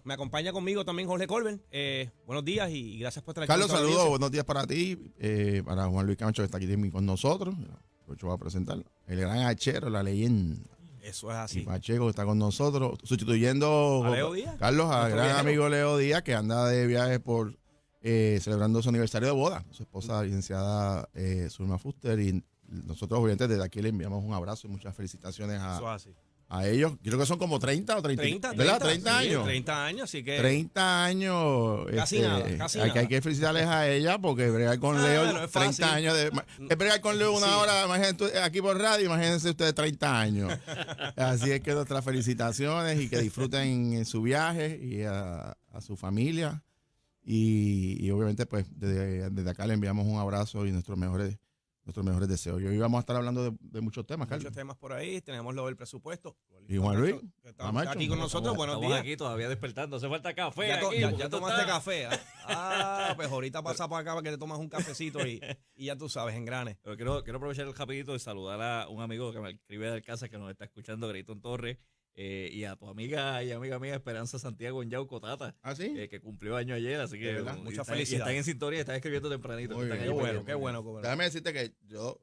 me acompaña conmigo también Jorge Colbert. Buenos días y gracias por estar aquí. Carlos, saludos, buenos días para ti, para Juan Luis Camacho que está aquí con nosotros. Yo voy a presentarlo. El gran hachero, la leyenda. Eso es así. Y Pacheco está con nosotros, sustituyendo a Leo Díaz. Carlos, al gran viajero. amigo Leo Díaz, que anda de viaje por celebrando su aniversario de boda. Su esposa, licenciada Zulma Fuster, y nosotros, obviamente, desde aquí le enviamos un abrazo y muchas felicitaciones a ellos. Creo que son como 30 o 30, ¿verdad? 30 años. 30 años, así que. 30 años. Casi nada. Hay que felicitarles a ella porque bregar con Leo, no es 30 años. Es bregar con Leo una hora, imagínense, aquí por radio, imagínense ustedes 30 años. Así es que nuestras felicitaciones y que disfruten en su viaje y a su familia. Y obviamente, pues, desde acá le enviamos un abrazo y nuestros mejores deseos. Y hoy vamos a estar hablando de muchos temas, Carlos. Muchos temas por ahí. Tenemos lo del presupuesto. Y Juan Luis, está aquí con nosotros. Buenos días. Estamos aquí todavía despertando. Hace falta café. Ya tomaste café. Pues ahorita pasa para acá para que te tomas un cafecito y ya tú sabes, engrane. Pero quiero aprovechar el rapidito de saludar a un amigo que me escribe de casa que nos está escuchando, Grayton Torres. Y a tu amiga y amiga mía Esperanza Santiago en Yauco Tata, ¿Ah, sí? que cumplió año ayer, así que muchas felicidades. Están en sintonía, están escribiendo tempranito. Qué bueno. Déjame decirte que yo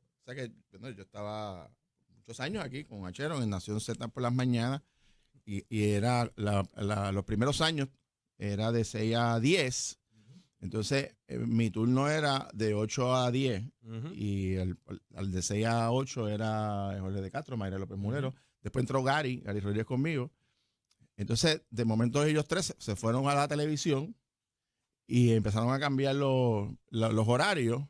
estaba muchos años aquí con Achero en Nación Z por las mañanas y era los primeros años era de 6 a 10. Entonces mi turno era de 8 a 10 y el de 6 a 8 era Jorge de Castro, Mayra López Mulero. Después entró Gary Rodríguez conmigo. Entonces, de momento ellos tres se fueron a la televisión y empezaron a cambiar los horarios.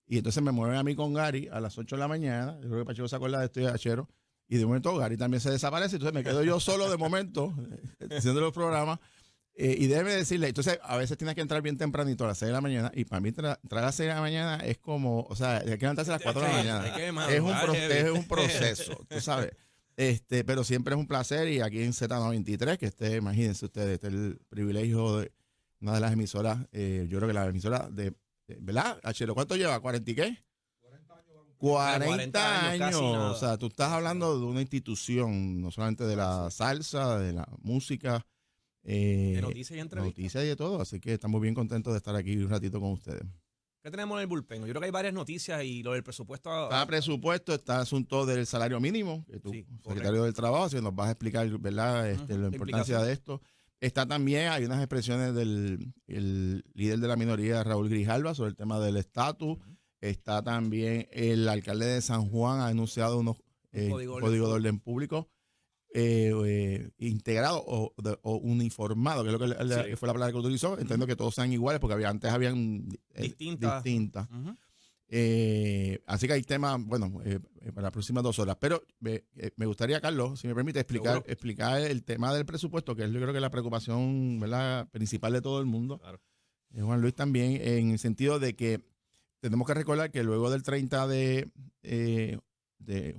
Y entonces me mueven a mí con Gary a las 8 de la mañana. Yo creo que Pacheco se acuerda de esto de Achero. Y de momento Gary también se desaparece. Entonces me quedo yo solo de momento haciendo los programas. Y déjeme decirle, entonces a veces tienes que entrar bien tempranito a las 6 de la mañana. Y para mí entrar a las 6 de la mañana es como, o sea, hay que levantarse a las 4 de la mañana. Es un proceso, tú sabes. Pero siempre es un placer y aquí en Z93, que imagínense ustedes, el privilegio de una de las emisoras, yo creo que la emisora ¿verdad? Achero, ¿cuánto lleva? ¿40 y qué? 40 años. O sea, tú estás hablando de una institución, no solamente de la salsa, de la música. De noticias y entrevistas. Noticias y de todo, así que estamos bien contentos de estar aquí un ratito con ustedes. ¿Qué tenemos en el bullpen? Yo creo que hay varias noticias y lo del presupuesto. Está presupuesto, está el asunto del salario mínimo, que tú, secretario del Trabajo, si nos vas a explicar, ¿verdad? La importancia de esto. Está también, hay unas expresiones del el líder de la minoría, Raúl Grijalva, sobre el tema del estatus. Está también el alcalde de San Juan, ha anunciado unos código de orden público integrado o uniformado, que es lo que fue la palabra que utilizó. Entiendo que todos sean iguales porque antes habían distintas. Así que hay temas, bueno, para las próximas 2 horas. Pero me gustaría, Carlos, si me permite, explicar el tema del presupuesto, que es yo creo que es la preocupación, ¿verdad?, principal de todo el mundo. Claro. Juan Luis también, en el sentido de que tenemos que recordar que luego del 30 de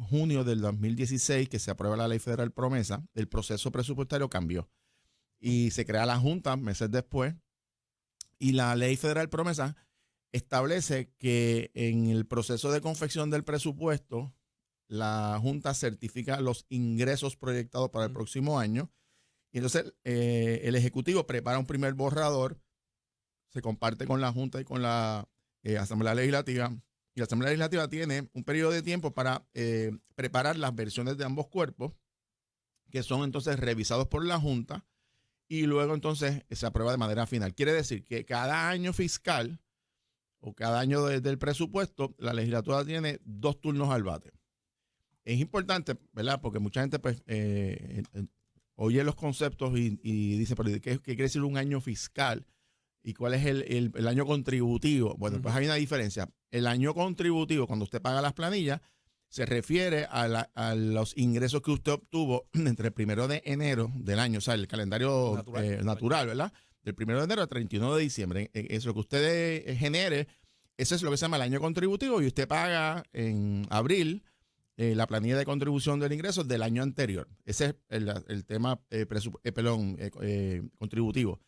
junio del 2016, que se aprueba la Ley Federal Promesa, el proceso presupuestario cambió. Y se crea la Junta meses después. Y la Ley Federal Promesa establece que en el proceso de confección del presupuesto, la Junta certifica los ingresos proyectados para el próximo año. Y entonces el Ejecutivo prepara un primer borrador, se comparte con la Junta y con la Asamblea Legislativa. Y la Asamblea Legislativa tiene un periodo de tiempo para preparar las versiones de ambos cuerpos, que son entonces revisados por la Junta y luego entonces se aprueba de manera final. Quiere decir que cada año fiscal o cada año del presupuesto, la legislatura tiene 2 turnos al bate. Es importante, ¿verdad? Porque mucha gente pues oye los conceptos y dice, pero ¿qué quiere decir un año fiscal? ¿Y cuál es el año contributivo? Bueno, pues hay una diferencia. El año contributivo, cuando usted paga las planillas, se refiere a los ingresos que usted obtuvo entre el 1 de enero del año, o sea, el calendario natural, ¿verdad? Del 1 de enero al 31 de diciembre. Eso lo que usted genere, eso es lo que se llama el año contributivo y usted paga en abril la planilla de contribución del ingreso del año anterior. Ese es el tema contributivo.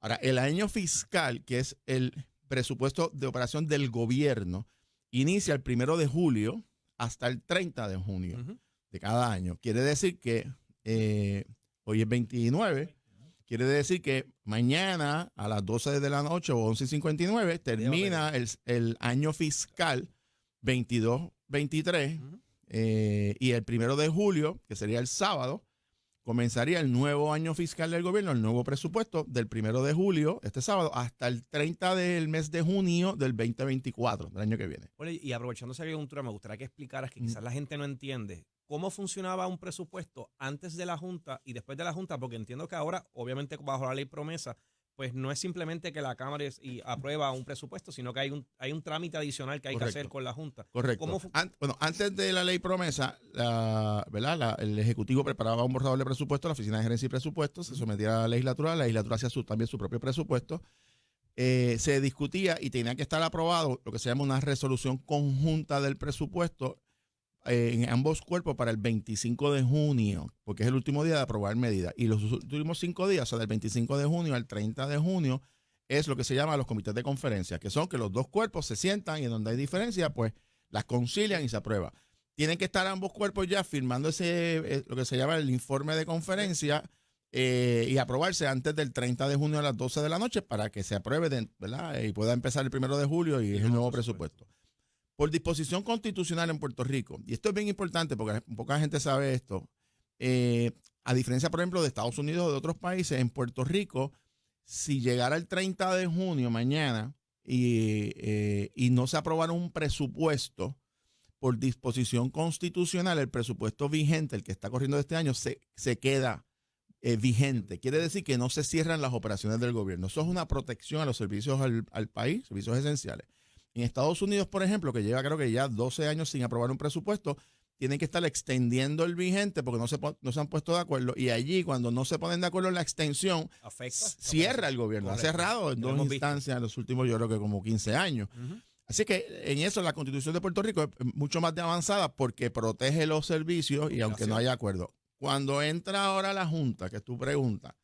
Ahora, el año fiscal, que es el presupuesto de operación del gobierno, inicia el 1 de julio hasta el 30 de junio de cada año. Quiere decir que hoy es 29, Quiere decir que mañana a las 12 de la noche o 11:59 termina el año fiscal 22-23 y el 1 de julio, que sería el sábado, comenzaría el nuevo año fiscal del gobierno, el nuevo presupuesto del 1 de julio, este sábado, hasta el 30 del mes de junio del 2024, del año que viene. Bueno, y aprovechando esa coyuntura, me gustaría que explicaras que quizás la gente no entiende cómo funcionaba un presupuesto antes de la Junta y después de la Junta, porque entiendo que ahora, obviamente bajo la ley promesa, pues no es simplemente que la Cámara aprueba un presupuesto, sino que hay un trámite adicional que hay que hacer con la Junta. Correcto. Bueno, antes de la ley promesa, el Ejecutivo preparaba un borrador de presupuesto, la Oficina de Gerencia y Presupuestos, se sometía a la legislatura hacía también su propio presupuesto, se discutía y tenía que estar aprobado lo que se llama una resolución conjunta del presupuesto en ambos cuerpos para el 25 de junio, porque es el último día de aprobar medidas. Y los últimos 5 días, o sea, del 25 de junio al 30 de junio, es lo que se llama los comités de conferencia, que son que los dos cuerpos se sientan y en donde hay diferencia, pues las concilian y se aprueba. Tienen que estar ambos cuerpos ya firmando lo que se llama el informe de conferencia y aprobarse antes del 30 de junio a las 12 de la noche para que se apruebe, ¿verdad? Y pueda empezar el 1 de julio y es el nuevo presupuesto. Por disposición constitucional en Puerto Rico, y esto es bien importante porque poca gente sabe esto, a diferencia, por ejemplo, de Estados Unidos o de otros países, en Puerto Rico, si llegara el 30 de junio mañana y no se aprobara un presupuesto, por disposición constitucional, el presupuesto vigente, el que está corriendo de este año, se queda vigente. Quiere decir que no se cierran las operaciones del gobierno. Eso es una protección a los servicios al país, servicios esenciales. En Estados Unidos, por ejemplo, que lleva creo que ya 12 años sin aprobar un presupuesto, tienen que estar extendiendo el vigente porque no se han puesto de acuerdo. Y allí, cuando no se ponen de acuerdo en la extensión, cierra el gobierno. Correcto. Ha cerrado en dos instancias en los últimos, yo creo que como 15 años. Así que en eso la Constitución de Puerto Rico es mucho más de avanzada porque protege los servicios y aunque no haya acuerdo. Cuando entra ahora la Junta, que es tu pregunta,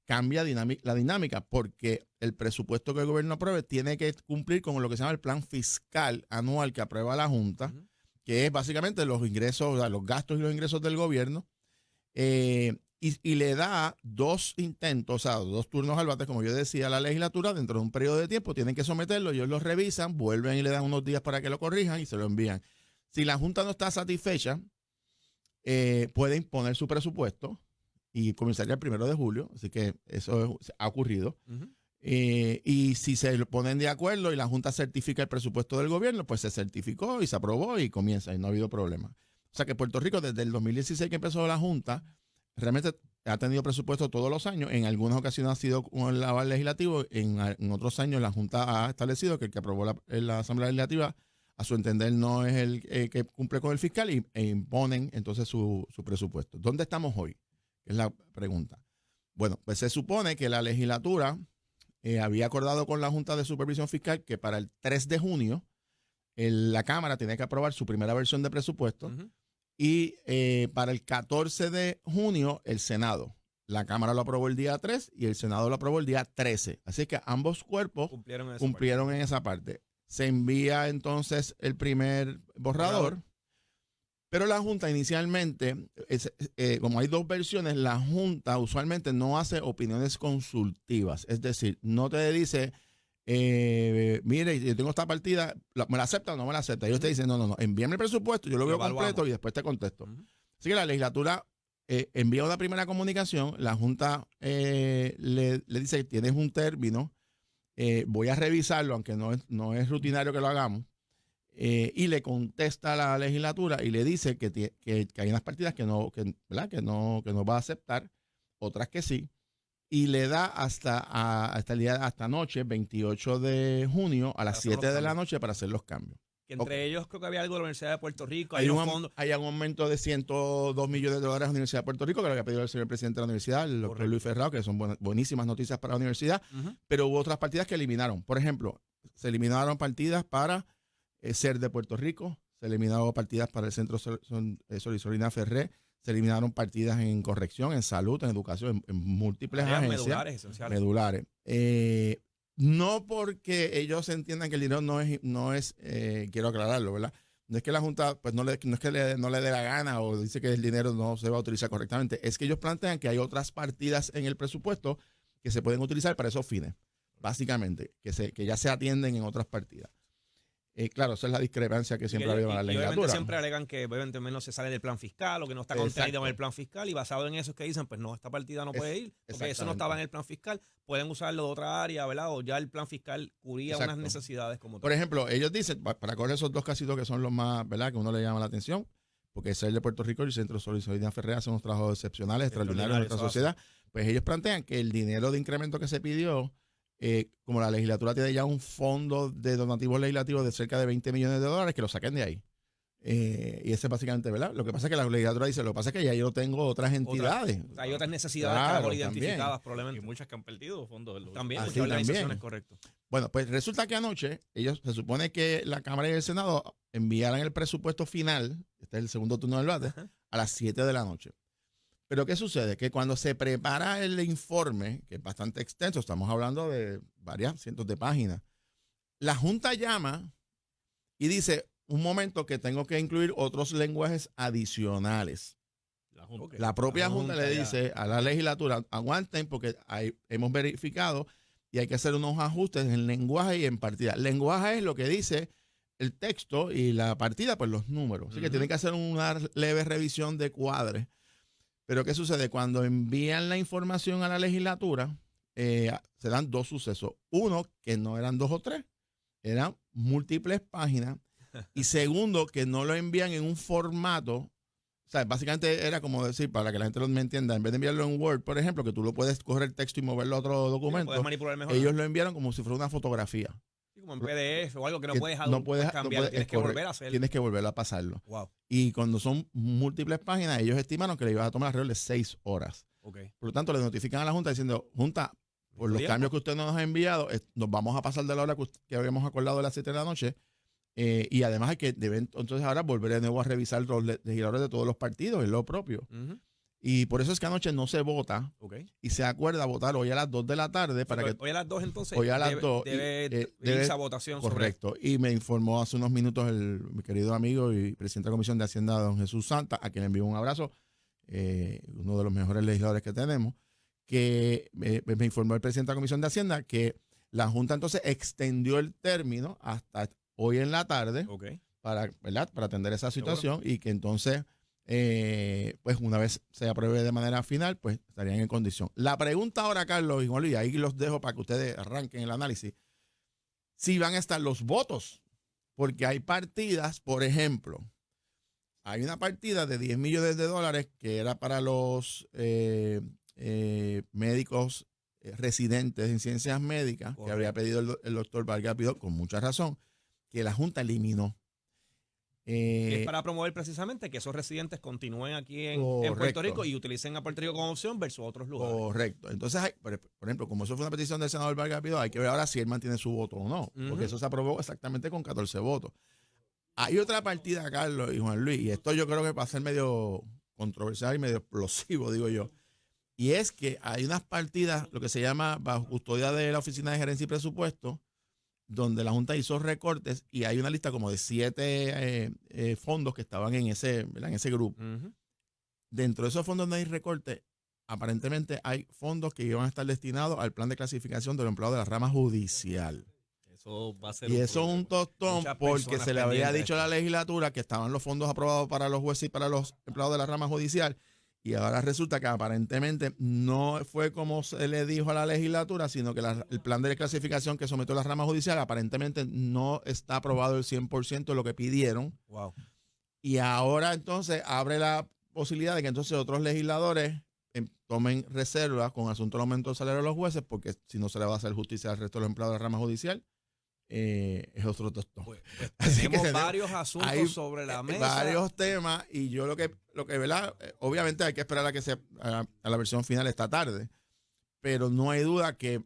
cambia la dinámica porque el presupuesto que el gobierno apruebe tiene que cumplir con lo que se llama el plan fiscal anual que aprueba la Junta, que es básicamente los ingresos, o sea, los gastos y los ingresos del gobierno, y le da 2 intentos, o sea, 2 turnos al bate, como yo decía, a la legislatura dentro de un periodo de tiempo, tienen que someterlo, ellos lo revisan, vuelven y le dan unos días para que lo corrijan y se lo envían. Si la Junta no está satisfecha, puede imponer su presupuesto y comenzaría el 1 de julio, así que eso ha ocurrido. Y si se ponen de acuerdo y la Junta certifica el presupuesto del gobierno, pues se certificó y se aprobó y comienza y no ha habido problema. O sea que Puerto Rico desde el 2016 que empezó la Junta, realmente ha tenido presupuesto todos los años. En algunas ocasiones ha sido con el aval legislativo, en otros años la Junta ha establecido que el que aprobó la Asamblea Legislativa a su entender no es el que cumple con el fiscal e imponen entonces su presupuesto. ¿Dónde estamos hoy? Es la pregunta. Bueno, pues se supone que la legislatura había acordado con la Junta de Supervisión Fiscal que para el 3 de junio la Cámara tenía que aprobar su primera versión de presupuesto y para el 14 de junio el Senado. La Cámara lo aprobó el día 3 y el Senado lo aprobó el día 13. Así que ambos cuerpos cumplieron en esa parte. Se envía entonces el primer borrador. Pero la Junta inicialmente, como hay 2 versiones, la Junta usualmente no hace opiniones consultivas. Es decir, no te dice, mire, yo tengo esta partida, ¿me la acepta o no me la acepta? Ellos te dicen, no, envíame el presupuesto, yo lo veo completo y después te contesto. Así que la legislatura envía una primera comunicación, la Junta le dice, tienes un término, voy a revisarlo, aunque no es rutinario que lo hagamos. Y le contesta a la legislatura y le dice que hay unas partidas que no va a aceptar, otras que sí, y le da hasta noche, 28 de junio, a las 7 de la noche para hacer los cambios. Que entre ellos creo que había algo de la Universidad de Puerto Rico. Hay un aumento de $102 millones a la Universidad de Puerto Rico, que lo que ha pedido el señor presidente de la universidad, el doctor Luis Ferrao, que son buenísimas noticias para la universidad, pero hubo otras partidas que eliminaron. Por ejemplo, se eliminaron partidas para SER de Puerto Rico, se eliminaron partidas para el Centro Solisolina Ferré, se eliminaron partidas en corrección, en salud, en educación, en múltiples agencias medulares. No porque ellos entiendan que el dinero no es quiero aclararlo, ¿verdad? no es que la Junta pues no es que no le dé la gana o dice que el dinero no se va a utilizar correctamente, es que ellos plantean que hay otras partidas en el presupuesto que se pueden utilizar para esos fines, básicamente, que ya se atienden en otras partidas. Claro, esa es la discrepancia que siempre ha habido en la legislatura. Obviamente siempre alegan que obviamente menos se sale del plan fiscal o que no está contenido en el plan fiscal, y basado en eso es que dicen, pues no, esta partida no puede ir, porque eso no estaba en el plan fiscal, pueden usarlo de otra área, ¿verdad? O ya el plan fiscal cubría unas necesidades como tal. Por ejemplo, ellos dicen, para coger esos dos casitos que son los más, ¿verdad? Que uno le llama la atención, porque el de Puerto Rico y el Centro Solidaridad Ferrea son unos trabajos excepcionales, extraordinarios en nuestra sociedad, pues ellos plantean que el dinero de incremento que se pidió, como la legislatura tiene ya un fondo de donativos legislativos de cerca de $20 millones, que lo saquen de ahí. Y ese es básicamente, ¿verdad? Lo que pasa es que la legislatura dice, lo que pasa es que ya yo tengo otras entidades. Hay otras necesidades que identificadas probablemente. Y muchas que han perdido fondos. También, muchas organizaciones, correcto. Bueno, pues resulta que anoche, se supone que la Cámara y el Senado enviaran el presupuesto final, este es el segundo turno del debate, a las 7 de la noche. Pero ¿qué sucede? Que cuando se prepara el informe, que es bastante extenso, estamos hablando de varias cientos de páginas, la Junta llama y dice, un momento que tengo que incluir otros lenguajes adicionales. La propia Junta le dice a la legislatura, aguanten porque hemos verificado y hay que hacer unos ajustes en lenguaje y en partida. Lenguaje es lo que dice el texto y la partida, pues los números. Así que tienen que hacer una leve revisión de cuadres. Pero ¿qué sucede? Cuando envían la información a la legislatura, se dan dos sucesos. Uno, que no eran 2 o 3, eran múltiples páginas. Y segundo, que no lo envían en un formato. O sea, básicamente era como decir, para que la gente me entienda, en vez de enviarlo en Word, por ejemplo, que tú lo puedes coger el texto y moverlo a otro documento, puedes manipular mejor, ellos lo enviaron como si fuera una fotografía. Como en PDF o algo que no puedes cambiar, tienes que volver a hacerlo. Tienes que volver a pasarlo. Wow. Y cuando son múltiples páginas, ellos estimaron que le iba a tomar alrededor de 6 horas. Okay. Por lo tanto, le notifican a la Junta diciendo, Junta, por los cambios que usted nos ha enviado, nos vamos a pasar de la hora que habíamos acordado de las 7 de la noche. Y además hay que entonces ahora volver de nuevo a revisar los legisladores de todos los partidos, es lo propio. Y por eso es que anoche no se vota y se acuerda votar hoy a las 2 de la tarde. Hoy a las 2 entonces hoy a las 2 debe esa votación. Correcto. Y me informó hace unos minutos mi querido amigo y presidente de la Comisión de Hacienda, don Jesús Santa, a quien le envío un abrazo, uno de los mejores legisladores que tenemos, que me informó el presidente de la Comisión de Hacienda que la Junta entonces extendió el término hasta hoy en la tarde para atender esa situación y que entonces... pues una vez se apruebe de manera final, pues estarían en condición. La pregunta ahora, Carlos y Juan Luis, ahí los dejo para que ustedes arranquen el análisis, si van a estar los votos, porque hay partidas, por ejemplo, hay una partida de $10 millones que era para los médicos residentes en ciencias médicas, que habría pedido el doctor Vargas Vidal, con mucha razón, que la Junta eliminó. Es para promover precisamente que esos residentes continúen aquí en Puerto Rico y utilicen a Puerto Rico como opción versus otros lugares. Correcto. Entonces, por ejemplo, como eso fue una petición del senador Vargas Vidal, hay que ver ahora si él mantiene su voto o no, porque eso se aprobó exactamente con 14 votos. Hay otra partida, Carlos y Juan Luis, y esto yo creo que va a ser medio controversial y medio explosivo, digo yo, y es que hay unas partidas, lo que se llama bajo custodia de la Oficina de Gerencia y Presupuesto, donde la Junta hizo recortes y hay una lista como de 7 fondos que estaban en ese grupo. Dentro de esos fondos donde hay recortes, aparentemente hay fondos que iban a estar destinados al plan de clasificación de los empleados de la rama judicial. Eso va a ser eso es un tostón porque se le había dicho a la legislatura que estaban los fondos aprobados para los jueces y para los empleados de la rama judicial. Y ahora resulta que aparentemente no fue como se le dijo a la legislatura, sino que el plan de clasificación que sometió la rama judicial aparentemente no está aprobado el 100% de lo que pidieron. Wow. Y ahora entonces abre la posibilidad de que entonces otros legisladores tomen reservas con asunto del aumento del salario de los jueces, porque si no se le va a hacer justicia al resto de los empleados de la rama judicial. Es otro tostón. Pues tenemos varios asuntos sobre la mesa. Varios temas y yo lo que ¿verdad? Obviamente hay que esperar a la versión final esta tarde, pero no hay duda que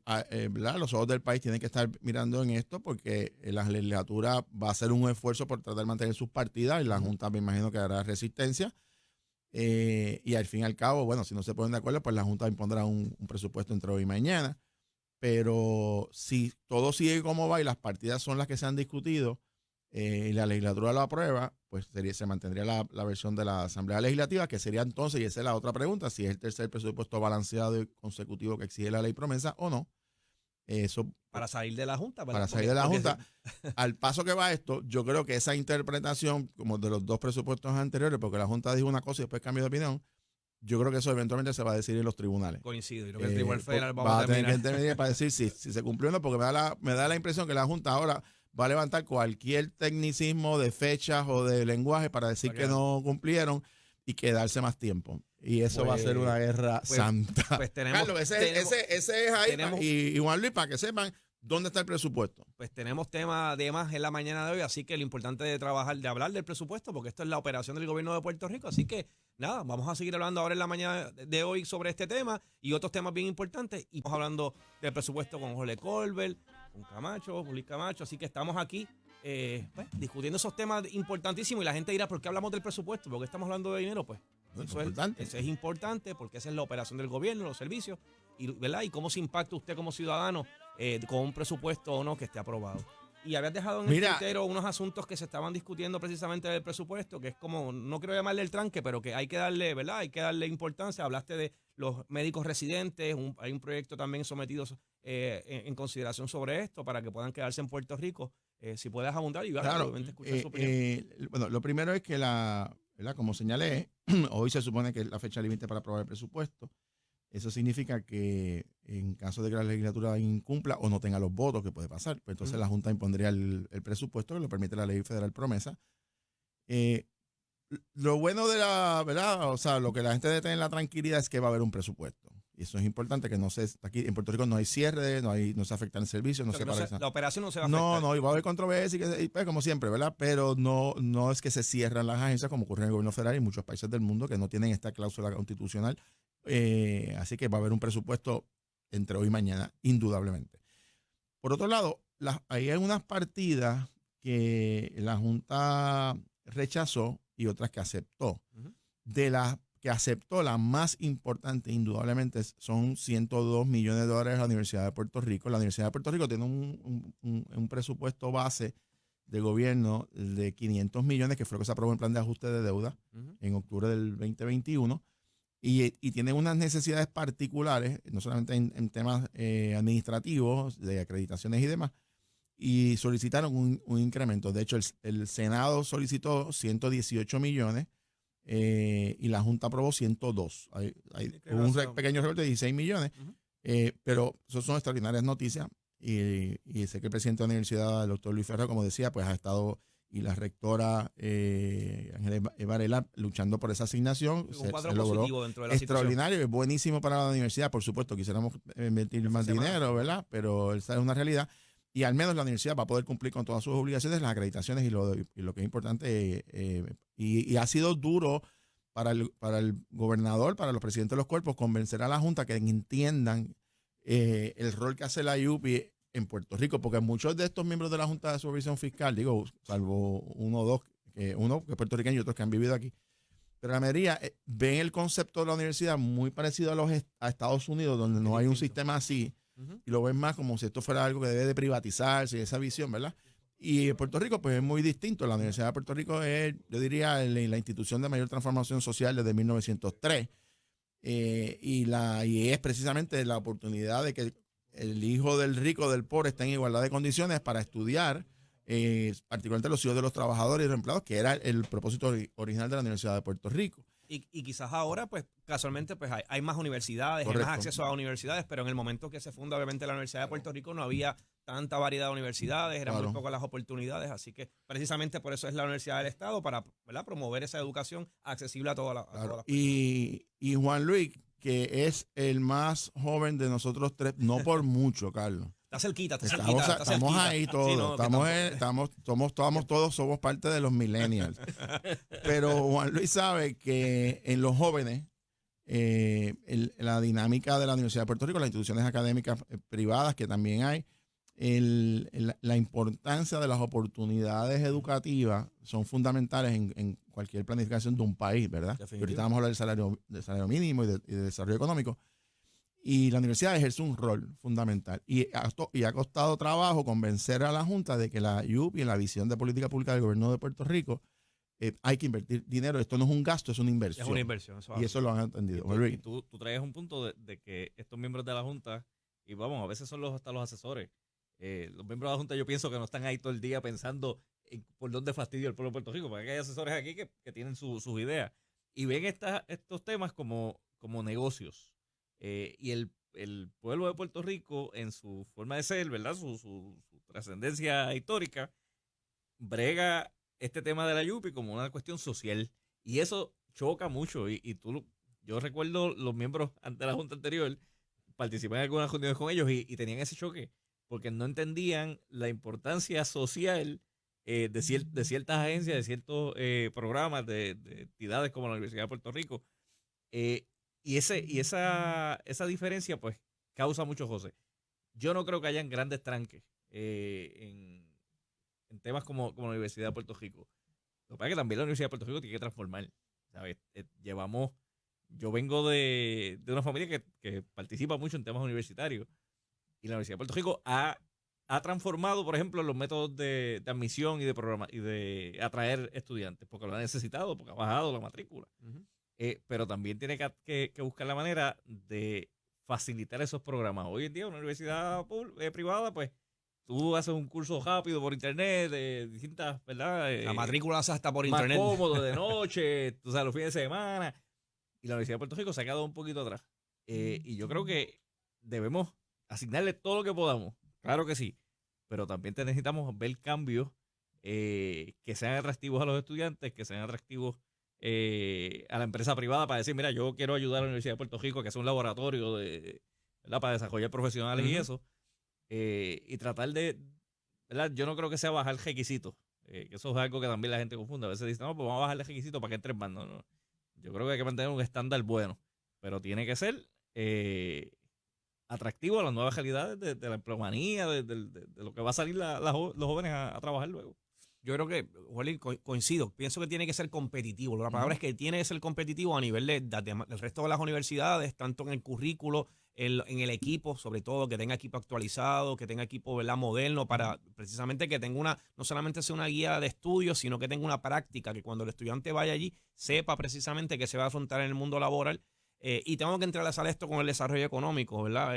¿verdad? Los ojos del país tienen que estar mirando en esto porque la legislatura va a hacer un esfuerzo por tratar de mantener sus partidas y la Junta me imagino que hará resistencia y al fin y al cabo, bueno, si no se ponen de acuerdo, pues la Junta impondrá un presupuesto entre hoy y mañana. Pero si todo sigue como va y las partidas son las que se han discutido, y la legislatura lo aprueba, pues se mantendría la versión de la Asamblea Legislativa, que sería entonces, y esa es la otra pregunta, si es el tercer presupuesto balanceado y consecutivo que exige la ley promesa o no. Eso Para salir de la Junta, ¿verdad? para salir de la Junta. Al paso que va esto, yo creo que esa interpretación, como de los dos presupuestos anteriores, porque la Junta dijo una cosa y después cambió de opinión, yo creo que eso eventualmente se va a decir en los tribunales. Coincido. Yo creo que el Tribunal Federal va a tener que terminar. intervenir para decir si se cumplió o no, porque me da la impresión que la Junta ahora va a levantar cualquier tecnicismo de fechas o de lenguaje para decir que no cumplieron y quedarse más tiempo. Y eso va a ser una guerra santa. Pues tenemos, Carlos, ese es ahí. Y Juan Luis, para que sepan dónde está el presupuesto. Pues tenemos tema de más en la mañana de hoy, así que lo importante de trabajar, de hablar del presupuesto, porque esto es la operación del gobierno de Puerto Rico, así que nada, vamos a seguir hablando ahora en la mañana de hoy sobre este tema y otros temas bien importantes, y estamos hablando del presupuesto con Jorge Colbert, con Camacho, Luis Camacho, así que estamos aquí pues, discutiendo esos temas importantísimos, y la gente dirá, ¿por qué hablamos del presupuesto? ¿Por qué estamos hablando de dinero? Pues eso es importante, porque esa es la operación del gobierno, los servicios, y, ¿verdad? Y cómo se impacta usted como ciudadano con un presupuesto o no que esté aprobado. Y habías dejado en el tintero unos asuntos que se estaban discutiendo precisamente del presupuesto, que es como, no quiero llamarle el tranque, pero que hay que darle, ¿verdad? Hay que darle importancia. Hablaste de los médicos residentes, hay un proyecto también sometido en consideración sobre esto para que puedan quedarse en Puerto Rico. Si puedes abundar y obviamente escuchar su opinión. Bueno, lo primero es que ¿verdad? Como señalé, hoy se supone que es la fecha límite para aprobar el presupuesto. Eso significa que en caso de que la legislatura incumpla o no tenga los votos, que puede pasar, pues entonces la Junta impondría el presupuesto, que lo permite la ley federal promesa. Lo bueno de la, ¿verdad? O sea, lo que la gente debe tener la tranquilidad es que va a haber un presupuesto. Y eso es importante, que no se, aquí en Puerto Rico no hay cierre, no se afectan servicios, no se paraliza. La operación no se va a afectar. No, y va a haber controversia, y pues, como siempre, ¿verdad? Pero no es que se cierran las agencias como ocurre en el gobierno federal y en muchos países del mundo que no tienen esta cláusula constitucional. Así que va a haber un presupuesto entre hoy y mañana, indudablemente. Por otro lado, ahí hay unas partidas que la Junta rechazó y otras que aceptó. De las que aceptó, la más importante, indudablemente, son $102 millones a la Universidad de Puerto Rico. La Universidad de Puerto Rico tiene un presupuesto base de gobierno de 500 millones, que fue lo que se aprobó en el plan de ajuste de deuda en octubre del 2021. Y tienen unas necesidades particulares, no solamente en temas administrativos, de acreditaciones y demás, y solicitaron un incremento. De hecho, el Senado solicitó 118 millones y la Junta aprobó 102. Hay un pequeño recorte de 16 millones, pero eso son extraordinarias noticias. Y sé que el presidente de la universidad, el doctor Luis Ferrer, como decía, pues ha estado, y la rectora Ángela Varela, luchando por esa asignación. Un cuadro positivo dentro de la extraordinario, es buenísimo para la universidad. Por supuesto, quisiéramos invertir más dinero, ¿verdad? Pero esa es una realidad. Y al menos la universidad va a poder cumplir con todas sus obligaciones, las acreditaciones y lo que es importante. Y ha sido duro para el gobernador, para los presidentes de los cuerpos, convencer a la Junta que entiendan el rol que hace la IUPI en Puerto Rico, porque muchos de estos miembros de la Junta de Supervisión Fiscal, digo, salvo uno o dos, uno que es puertorriqueño y otros que han vivido aquí, pero la mayoría ven el concepto de la universidad muy parecido a Estados Unidos, donde no hay un sistema así, y lo ven más como si esto fuera algo que debe de privatizarse, y esa visión, ¿verdad? Y en Puerto Rico, pues es muy distinto. La Universidad de Puerto Rico es, yo diría, la institución de mayor transformación social desde 1903. Y es precisamente la oportunidad de que el hijo del rico, del pobre, esté en igualdad de condiciones para estudiar, particularmente los hijos de los trabajadores y los empleados, que era el propósito original de la Universidad de Puerto Rico. Y quizás ahora, pues casualmente, pues hay más universidades, Correcto. hay más acceso a universidades, pero en el momento que se funda obviamente la Universidad de Puerto Rico no había tanta variedad de universidades, eran muy pocas las oportunidades, así que precisamente por eso es la Universidad del Estado, para, ¿verdad?, promover esa educación accesible a todas las personas. Y Juan Luis, que es el más joven de nosotros tres, no por mucho, Carlos. Está cerquita. Estamos ahí todos, somos parte de los millennials. Pero Juan Luis sabe que en los jóvenes, la dinámica de la Universidad de Puerto Rico, las instituciones académicas privadas que también hay, la importancia de las oportunidades educativas son fundamentales en cualquier planificación de un país, ¿verdad? Y ahorita vamos a hablar del salario mínimo y de desarrollo económico. y la universidad ejerce un rol fundamental. Y ha costado trabajo convencer a la Junta de que la UPI, en la visión de política pública del gobierno de Puerto Rico, hay que invertir dinero. Esto no es un gasto, es una inversión. Es una inversión. Y eso lo han entendido. Y tú traes un punto de que estos miembros de la Junta, y vamos, a veces son hasta los asesores. Los miembros de la Junta yo pienso que no están ahí todo el día pensando en por dónde fastidio el pueblo de Puerto Rico, porque hay asesores aquí que tienen sus ideas y ven estos temas como negocios. Y el pueblo de Puerto Rico, en su forma de ser, ¿verdad? Su trascendencia histórica, brega este tema de la Yupi como una cuestión social. Y eso choca mucho. Yo recuerdo los miembros de la Junta anterior, participé en algunas reuniones con ellos y tenían ese choque, porque no entendían la importancia social de ciertas agencias, de ciertos programas, de entidades como la Universidad de Puerto Rico. Y esa diferencia, pues, causa mucho José. Yo no creo que hayan grandes tranques en temas como la Universidad de Puerto Rico. Lo que pasa es que también la Universidad de Puerto Rico tiene que transformar, ¿sabes? Yo vengo de una familia que participa mucho en temas universitarios, y la Universidad de Puerto Rico ha transformado, por ejemplo, los métodos de admisión y de programa y de atraer estudiantes, porque lo ha necesitado, porque ha bajado la matrícula. Uh-huh. Pero también tiene que buscar la manera de facilitar esos programas. Hoy en día, una universidad privada, pues, tú haces un curso rápido por internet de distintas, ¿verdad? La matrícula hace hasta por más internet. Más cómodo, de noche, tú sabes, los fines de semana. Y la Universidad de Puerto Rico se ha quedado un poquito atrás. Y yo creo que debemos asignarle todo lo que podamos. Claro que sí. Pero también necesitamos ver cambios que sean atractivos a los estudiantes, que sean atractivos a la empresa privada, para decir, mira, yo quiero ayudar a la Universidad de Puerto Rico, que es un laboratorio ¿verdad? Para desarrollar profesionales. Uh-huh. Y eso. Y tratar de, ¿verdad? Yo no creo que sea bajar requisitos, que eso es algo que también la gente confunde. A veces dice, no, pues vamos a bajarle requisitos para que entren más. No. Yo creo que hay que mantener un estándar bueno, pero tiene que ser atractivo a las nuevas realidades de la empleomanía, de lo que va a salir los jóvenes a trabajar luego. Yo creo que, Juan, coincido. Pienso que tiene que ser competitivo. La palabra es que tiene que ser competitivo a nivel del resto de las universidades, tanto en el currículo, en el equipo, sobre todo, que tenga equipo actualizado, que tenga equipo, ¿verdad?, moderno, para precisamente que tenga no solamente sea una guía de estudios, sino que tenga una práctica, que cuando el estudiante vaya allí sepa precisamente que se va a afrontar en el mundo laboral. Y tengo que entrelazar esto con el desarrollo económico, ¿verdad?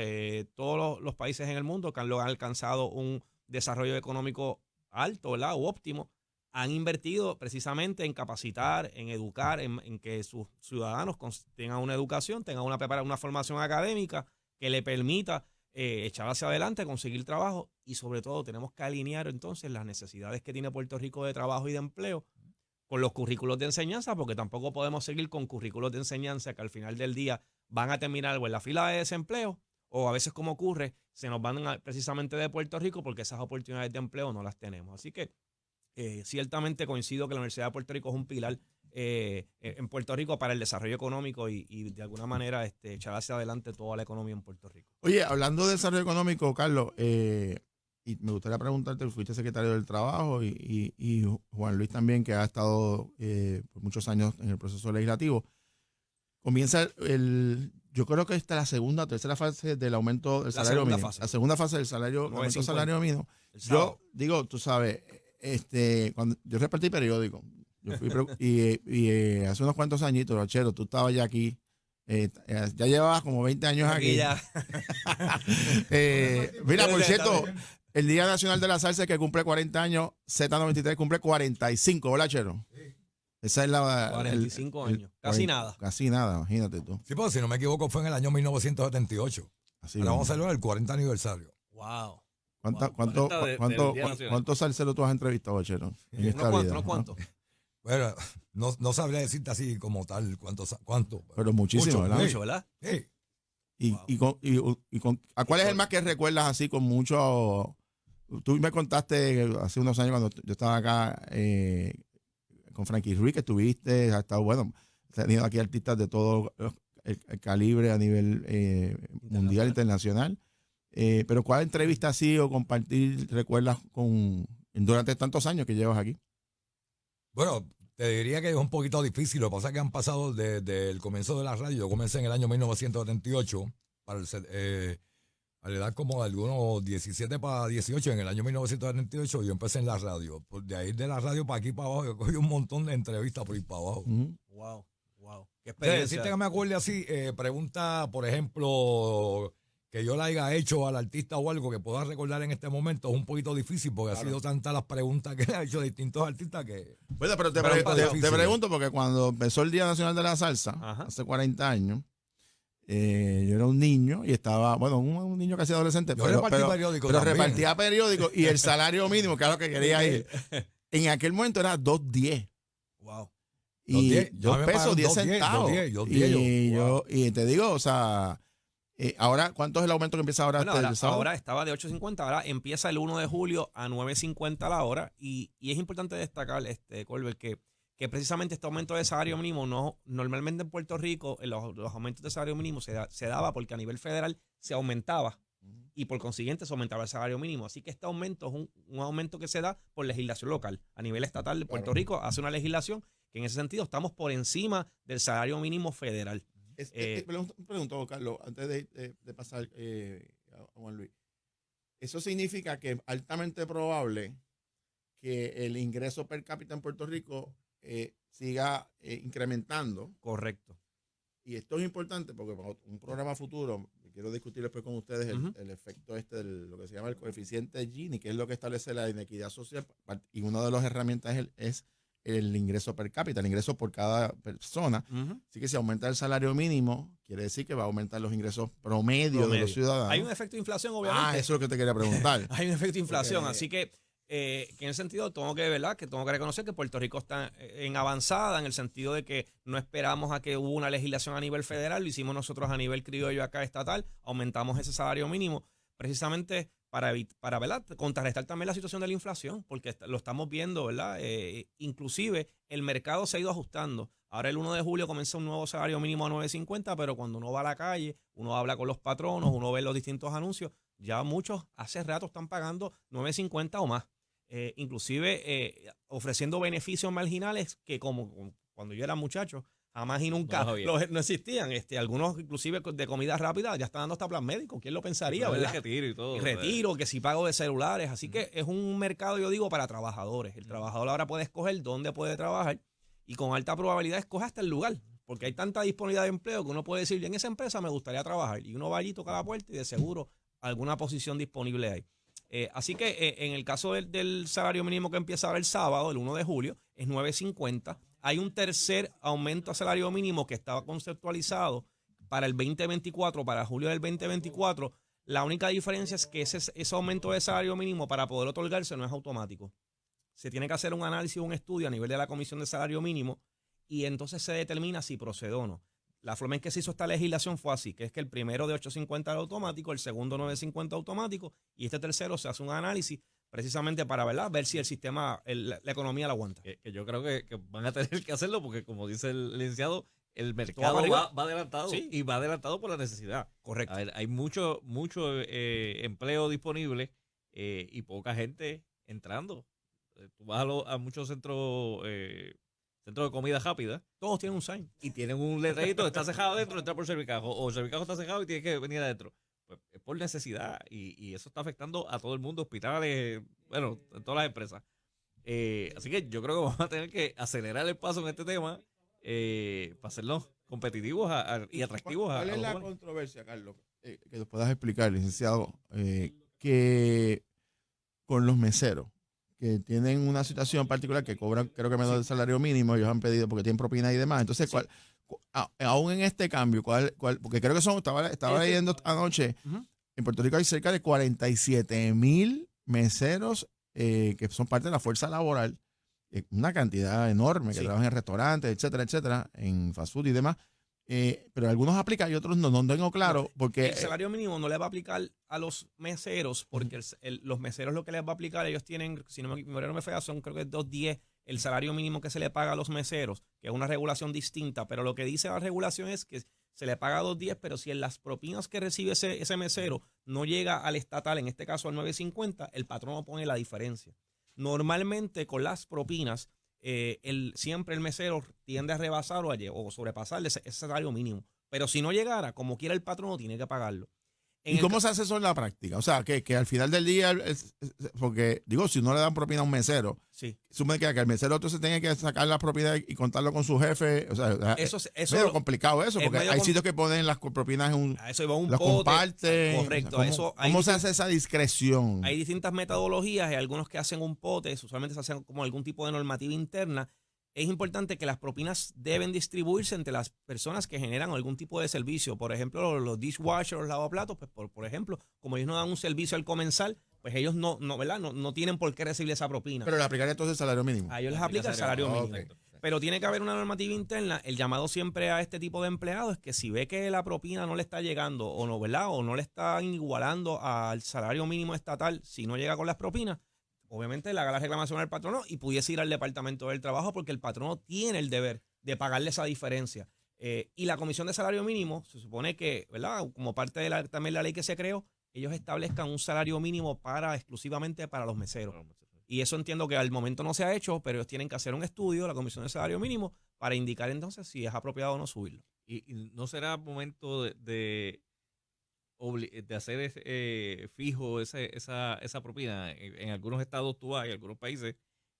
Todos los países en el mundo que han alcanzado un desarrollo económico alto, ¿verdad?, o óptimo, han invertido precisamente en capacitar, en educar, en que sus ciudadanos tengan una educación, tengan una formación académica que le permita echar hacia adelante, conseguir trabajo, y sobre todo tenemos que alinear entonces las necesidades que tiene Puerto Rico de trabajo y de empleo con los currículos de enseñanza, porque tampoco podemos seguir con currículos de enseñanza que al final del día van a terminar o en la fila de desempleo, o a veces, como ocurre, se nos van precisamente de Puerto Rico porque esas oportunidades de empleo no las tenemos. Así que ciertamente coincido que la Universidad de Puerto Rico es un pilar en Puerto Rico para el desarrollo económico y de alguna manera echar hacia adelante toda la economía en Puerto Rico. Oye, hablando de desarrollo económico, Carlos, y me gustaría preguntarte, fuiste secretario del Trabajo y Juan Luis también, que ha estado por muchos años en el proceso legislativo. Comienza yo creo que esta es la segunda o tercera fase del aumento del salario mínimo. La segunda fase del aumento del salario mínimo. Yo digo, tú sabes, cuando yo repartí periódico, y hace unos cuantos añitos, Chero, tú estabas ya aquí, ya llevabas como 20 años aquí. Ya. Mira, por cierto, el Día Nacional de la Salsa, que cumple 40 años, Z93 cumple 45, ¿verdad, Chero? Sí. Esa es la... 45 años. Casi nada. Casi nada, imagínate tú. Sí, pues si no me equivoco fue en el año 1978. Así ahora vamos a celebrar el 40 aniversario. Wow. ¿Cuántos salseros tú has entrevistado, Chero? ¿Cuántos? Bueno, no sabría decirte así como tal cuánto. Pero muchísimo, ¿verdad? Mucho, ¿verdad? Sí. ¿A cuál es el más que recuerdas así con mucho? Tú me contaste hace unos años cuando yo estaba acá con Frankie Ruiz, que estuviste, ha estado bueno, he tenido aquí artistas de todo el calibre a nivel mundial, internacional. Pero ¿cuál entrevista así o compartir recuerdas durante tantos años que llevas aquí? Bueno, te diría que es un poquito difícil. Lo que pasa es que han pasado desde el comienzo de la radio. Yo comencé en el año 1978 a la edad como de algunos 17 para 18, en el año 1978, yo empecé en la radio. Pues de ahí de la radio para aquí para abajo, yo cogí un montón de entrevistas por ahí para abajo. Wow. Qué Decirte experiencia. que me acuerde así, pregunta, por ejemplo, que yo le haya hecho al artista o algo que pueda recordar en este momento, es un poquito difícil porque ha sido tantas las preguntas que le ha hecho distintos artistas que... Bueno, pero te difícil. pregunto porque cuando empezó el Día Nacional de la Salsa, Ajá. hace 40 años, yo era un niño y estaba, bueno, un niño casi adolescente, Yo repartí periódicos pero también. repartía periódicos y el salario mínimo, que era lo que quería ir, en aquel momento era $2.10. Wow. Y 2.10, yo 2 me pesos, pagaron 10 2.10, centavos. 2.10, Y te digo, o sea, ahora, ¿cuánto es el aumento que empieza ahora? Bueno, el sábado? ahora estaba de 8.50, ahora empieza el 1 de julio a 9.50 la hora y es importante destacar, Colbert, que precisamente este aumento de salario mínimo normalmente en Puerto Rico los aumentos de salario mínimo se daba porque a nivel federal se aumentaba y por consiguiente se aumentaba el salario mínimo. Así que este aumento es un aumento que se da por legislación local. A nivel estatal de Puerto Rico hace una legislación que en ese sentido estamos por encima del salario mínimo federal. Pregunto, Carlos, antes de pasar a Juan Luis. ¿Eso significa que es altamente probable que el ingreso per cápita en Puerto Rico siga incrementando? Correcto. Y esto es importante porque para un programa futuro, quiero discutir después con ustedes el efecto de lo que se llama el coeficiente Gini, que es lo que establece la inequidad social. Y una de las herramientas es el ingreso per cápita, el ingreso por cada persona. Así que si aumenta el salario mínimo, quiere decir que va a aumentar los ingresos promedio de los ciudadanos. Hay un efecto de inflación, obviamente. Eso es lo que te quería preguntar. Hay un efecto de inflación, así que en ese sentido tengo que reconocer que Puerto Rico está en avanzada en el sentido de que no esperamos a que hubo una legislación a nivel federal, lo hicimos nosotros a nivel criollo acá estatal, aumentamos ese salario mínimo precisamente para ¿verdad? Contrarrestar también la situación de la inflación, porque lo estamos viendo, ¿verdad? Inclusive el mercado se ha ido ajustando. Ahora el 1 de julio comienza un nuevo salario mínimo a 9.50, pero cuando uno va a la calle, uno habla con los patronos, uno ve los distintos anuncios, ya muchos hace rato están pagando 9.50 o más. Inclusive ofreciendo beneficios marginales que como cuando yo era muchacho jamás y nunca no existían. Algunos inclusive de comida rápida ya están dando hasta plan médico. ¿Quién lo pensaría? ¿Verdad? Retiro y todo. Retiro, que si pago de celulares. Así que es un mercado, yo digo, para trabajadores. El trabajador ahora puede escoger dónde puede trabajar y con alta probabilidad escoge hasta el lugar. Porque hay tanta disponibilidad de empleo que uno puede decir, en esa empresa me gustaría trabajar. Y uno va allí, toca la puerta y de seguro alguna posición disponible hay. Así que en el caso del salario mínimo que empieza ahora el sábado, el 1 de julio, es 9.50. Hay un tercer aumento a salario mínimo que estaba conceptualizado para el 2024, para julio del 2024. La única diferencia es que ese aumento de salario mínimo para poder otorgarse no es automático. Se tiene que hacer un análisis, un estudio a nivel de la Comisión de Salario Mínimo y entonces se determina si procede o no. La forma en que se hizo esta legislación fue así, que es que el primero de 8.50 era automático, el segundo 9.50 automático y este tercero se hace un análisis precisamente para ver si el sistema, la economía lo aguanta. Que yo creo que van a tener que hacerlo porque, como dice el licenciado, el mercado va adelantado, sí, y va adelantado por la necesidad. Correcto. A ver, hay mucho empleo disponible y poca gente entrando. Tú vas a muchos centros de comida rápida. Todos tienen un sign. Y tienen un letrerito, está cejado adentro, entra por Servicajo. O Servicajo está cejado y tiene que venir adentro. Pues es por necesidad y eso está afectando a todo el mundo, hospitales, bueno, en todas las empresas. Así que yo creo que vamos a tener que acelerar el paso en este tema para hacerlos competitivos y atractivos. ¿Cuál es la controversia, Carlos? Que nos puedas explicar, licenciado, que con los meseros que tienen una situación particular que cobran, creo que menos del salario mínimo, ellos han pedido porque tienen propina y demás. Entonces, sí, aún en este cambio, porque creo que estaba leyendo anoche, en Puerto Rico hay cerca de 47,000 meseros que son parte de la fuerza laboral, una cantidad enorme que trabajan en restaurantes, etcétera, etcétera, en fast food y demás. Pero algunos aplican y otros no tengo claro. Porque el salario mínimo no le va a aplicar a los meseros, porque los meseros lo que les va a aplicar, ellos tienen, si no me falla, son creo que es 2.10 el salario mínimo que se le paga a los meseros, que es una regulación distinta, pero lo que dice la regulación es que se le paga 2.10, pero si en las propinas que recibe ese mesero no llega al estatal, en este caso al 9.50, el patrono pone la diferencia. Normalmente con las propinas, siempre el mesero tiende a rebasar o sobrepasar ese salario mínimo. Pero si no llegara, como quiera el patrono tiene que pagarlo. ¿Y cómo se hace eso en la práctica? O sea, que al final del día, porque digo, si no le dan propina a un mesero, sí. sume que el mesero entonces tiene que sacar la propiedad y contarlo con su jefe. O sea, eso es medio complicado eso, porque hay sitios que ponen las propinas en un... Eso iba un las pote. comparten. Correcto. O sea, ¿cómo se hace esa discreción? Hay distintas metodologías, hay algunos que hacen un pote, usualmente se hacen como algún tipo de normativa interna. Es importante que las propinas deben distribuirse entre las personas que generan algún tipo de servicio. Por ejemplo, los dishwashers, los lavaplatos, pues por ejemplo, como ellos no dan un servicio al comensal, pues ellos ¿verdad? No tienen por qué recibir esa propina. Pero le aplicaría entonces el salario mínimo. A ellos les aplica el salario mínimo. Pero tiene que haber una normativa interna. El llamado siempre a este tipo de empleados es que si ve que la propina no le está llegando o no, ¿verdad? O no le están igualando al salario mínimo estatal, si no llega con las propinas, obviamente le haga la reclamación al patrono y pudiese ir al Departamento del Trabajo porque el patrono tiene el deber de pagarle esa diferencia. Y la Comisión de Salario Mínimo, se supone que, ¿verdad? Como parte de también la ley que se creó, ellos establezcan un salario mínimo exclusivamente para los meseros. Y eso entiendo que al momento no se ha hecho, pero ellos tienen que hacer un estudio, la Comisión de Salario Mínimo, para indicar entonces si es apropiado o no subirlo. ¿Y no será momento de hacer fijo esa propina? En algunos estados tú vas, en algunos países,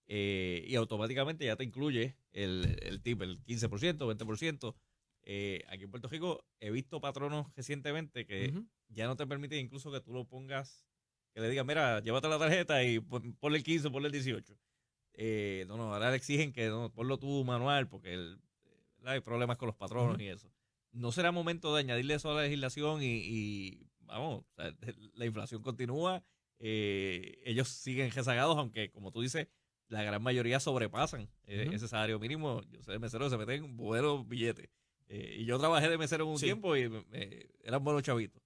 y automáticamente ya te incluye el tip, el 15%, 20%. Aquí en Puerto Rico he visto patronos recientemente que ya no te permiten incluso que tú lo pongas, que le digas, mira, llévate la tarjeta y ponle el 15, ponle el 18. No, ahora le exigen que no, ponlo tú manual porque hay problemas con los patronos y eso. ¿No será momento de añadirle eso a la legislación y vamos, o sea, la inflación continúa, ellos siguen rezagados, aunque como tú dices, la gran mayoría sobrepasan ese salario mínimo? Yo sé de meseros se meten buenos billetes. Y yo trabajé de mesero en un tiempo y eran buenos chavitos.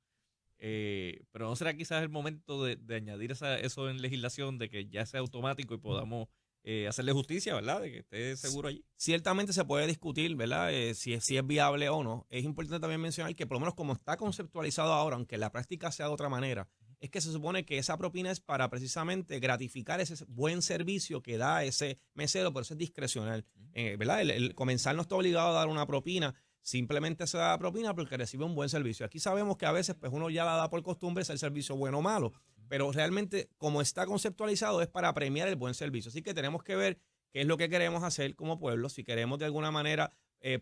Pero ¿no será quizás el momento de añadir eso en legislación, de que ya sea automático y podamos hacerle justicia, ¿verdad? De que esté seguro allí. Ciertamente se puede discutir, ¿verdad? Si es viable o no. Es importante también mencionar que por lo menos como está conceptualizado ahora, aunque en la práctica sea de otra manera, es que se supone que esa propina es para precisamente gratificar ese buen servicio que da ese mesero, por eso es discrecional, ¿verdad? El comensal no está obligado a dar una propina, simplemente se da la propina porque recibe un buen servicio. Aquí sabemos que a veces pues uno ya la da por costumbre, es el servicio bueno o malo, pero realmente como está conceptualizado es para premiar el buen servicio. Así que tenemos que ver qué es lo que queremos hacer como pueblo, si queremos de alguna manera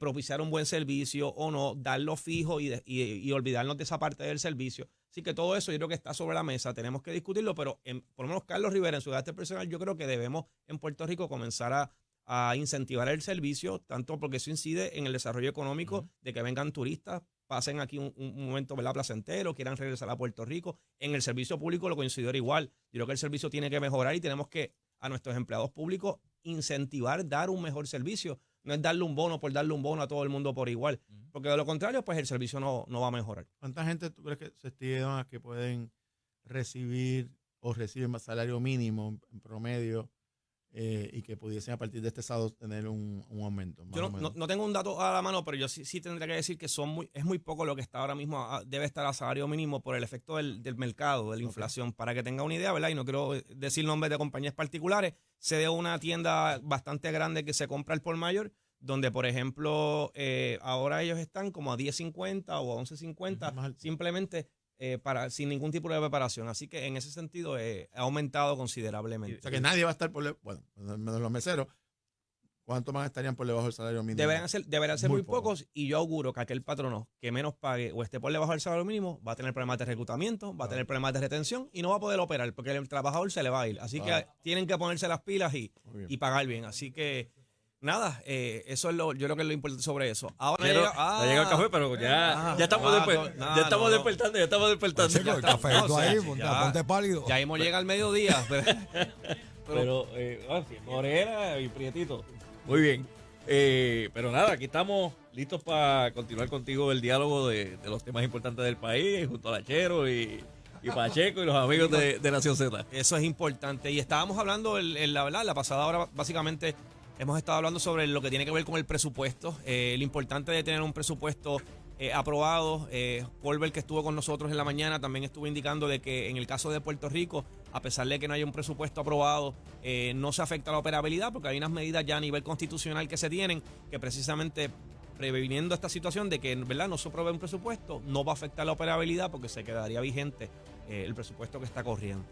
propiciar un buen servicio o no, darlo fijo y olvidarnos de esa parte del servicio. Así que todo eso yo creo que está sobre la mesa, tenemos que discutirlo, pero por lo menos Carlos Rivera en su carácter personal yo creo que debemos en Puerto Rico comenzar a incentivar el servicio, tanto porque eso incide en el desarrollo económico de que vengan turistas, pasen aquí un momento, ¿verdad?, placentero, quieran regresar a Puerto Rico. En el servicio público lo considero igual. Yo creo que el servicio tiene que mejorar y tenemos que a nuestros empleados públicos incentivar dar un mejor servicio. No es darle un bono por darle un bono a todo el mundo por igual, porque de lo contrario, pues el servicio no va a mejorar. ¿Cuánta gente tú crees que se estima que pueden recibir o reciben más salario mínimo en promedio y que pudiesen a partir de este sábado tener un aumento? Yo no tengo un dato a la mano, pero yo sí tendría que decir que es muy poco lo que está ahora mismo, debe estar a salario mínimo por el efecto del mercado, de la inflación. Para que tenga una idea, ¿verdad? Y no quiero decir nombres de compañías particulares, sé de una tienda bastante grande que se compra el por mayor, donde, por ejemplo, ahora ellos están como a 10.50 o a 11.50, simplemente sin ningún tipo de preparación. Así que en ese sentido ha aumentado considerablemente. O sea que nadie va a estar menos los meseros. ¿Cuánto más estarían por debajo del salario mínimo? Deberán ser muy pocos, y yo auguro que aquel patrono que menos pague o esté por debajo del salario mínimo va a tener problemas de reclutamiento, va a tener problemas de retención y no va a poder operar porque el trabajador se le va a ir. Así que tienen que ponerse las pilas y pagar bien. Así que nada, eso es yo creo que es lo importante sobre eso. Ahora llega el café, pero ya estamos despertando. El café ahí, ponte pálido. Ya hemos llegado al mediodía. Pero morena y prietito. Muy bien. Pero nada, aquí estamos listos para continuar contigo el diálogo de los temas importantes del país, junto a Lachero y Pacheco y los amigos de Nación Z. Eso es importante. Y estábamos hablando, la pasada hora, básicamente, hemos estado hablando sobre lo que tiene que ver con el presupuesto, lo importante de tener un presupuesto aprobado. Colbert, que estuvo con nosotros en la mañana, también estuvo indicando de que en el caso de Puerto Rico, a pesar de que no haya un presupuesto aprobado, no se afecta la operabilidad porque hay unas medidas ya a nivel constitucional que se tienen que precisamente previniendo esta situación de que, ¿verdad?, no se apruebe un presupuesto, no va a afectar la operabilidad porque se quedaría vigente el presupuesto que está corriendo.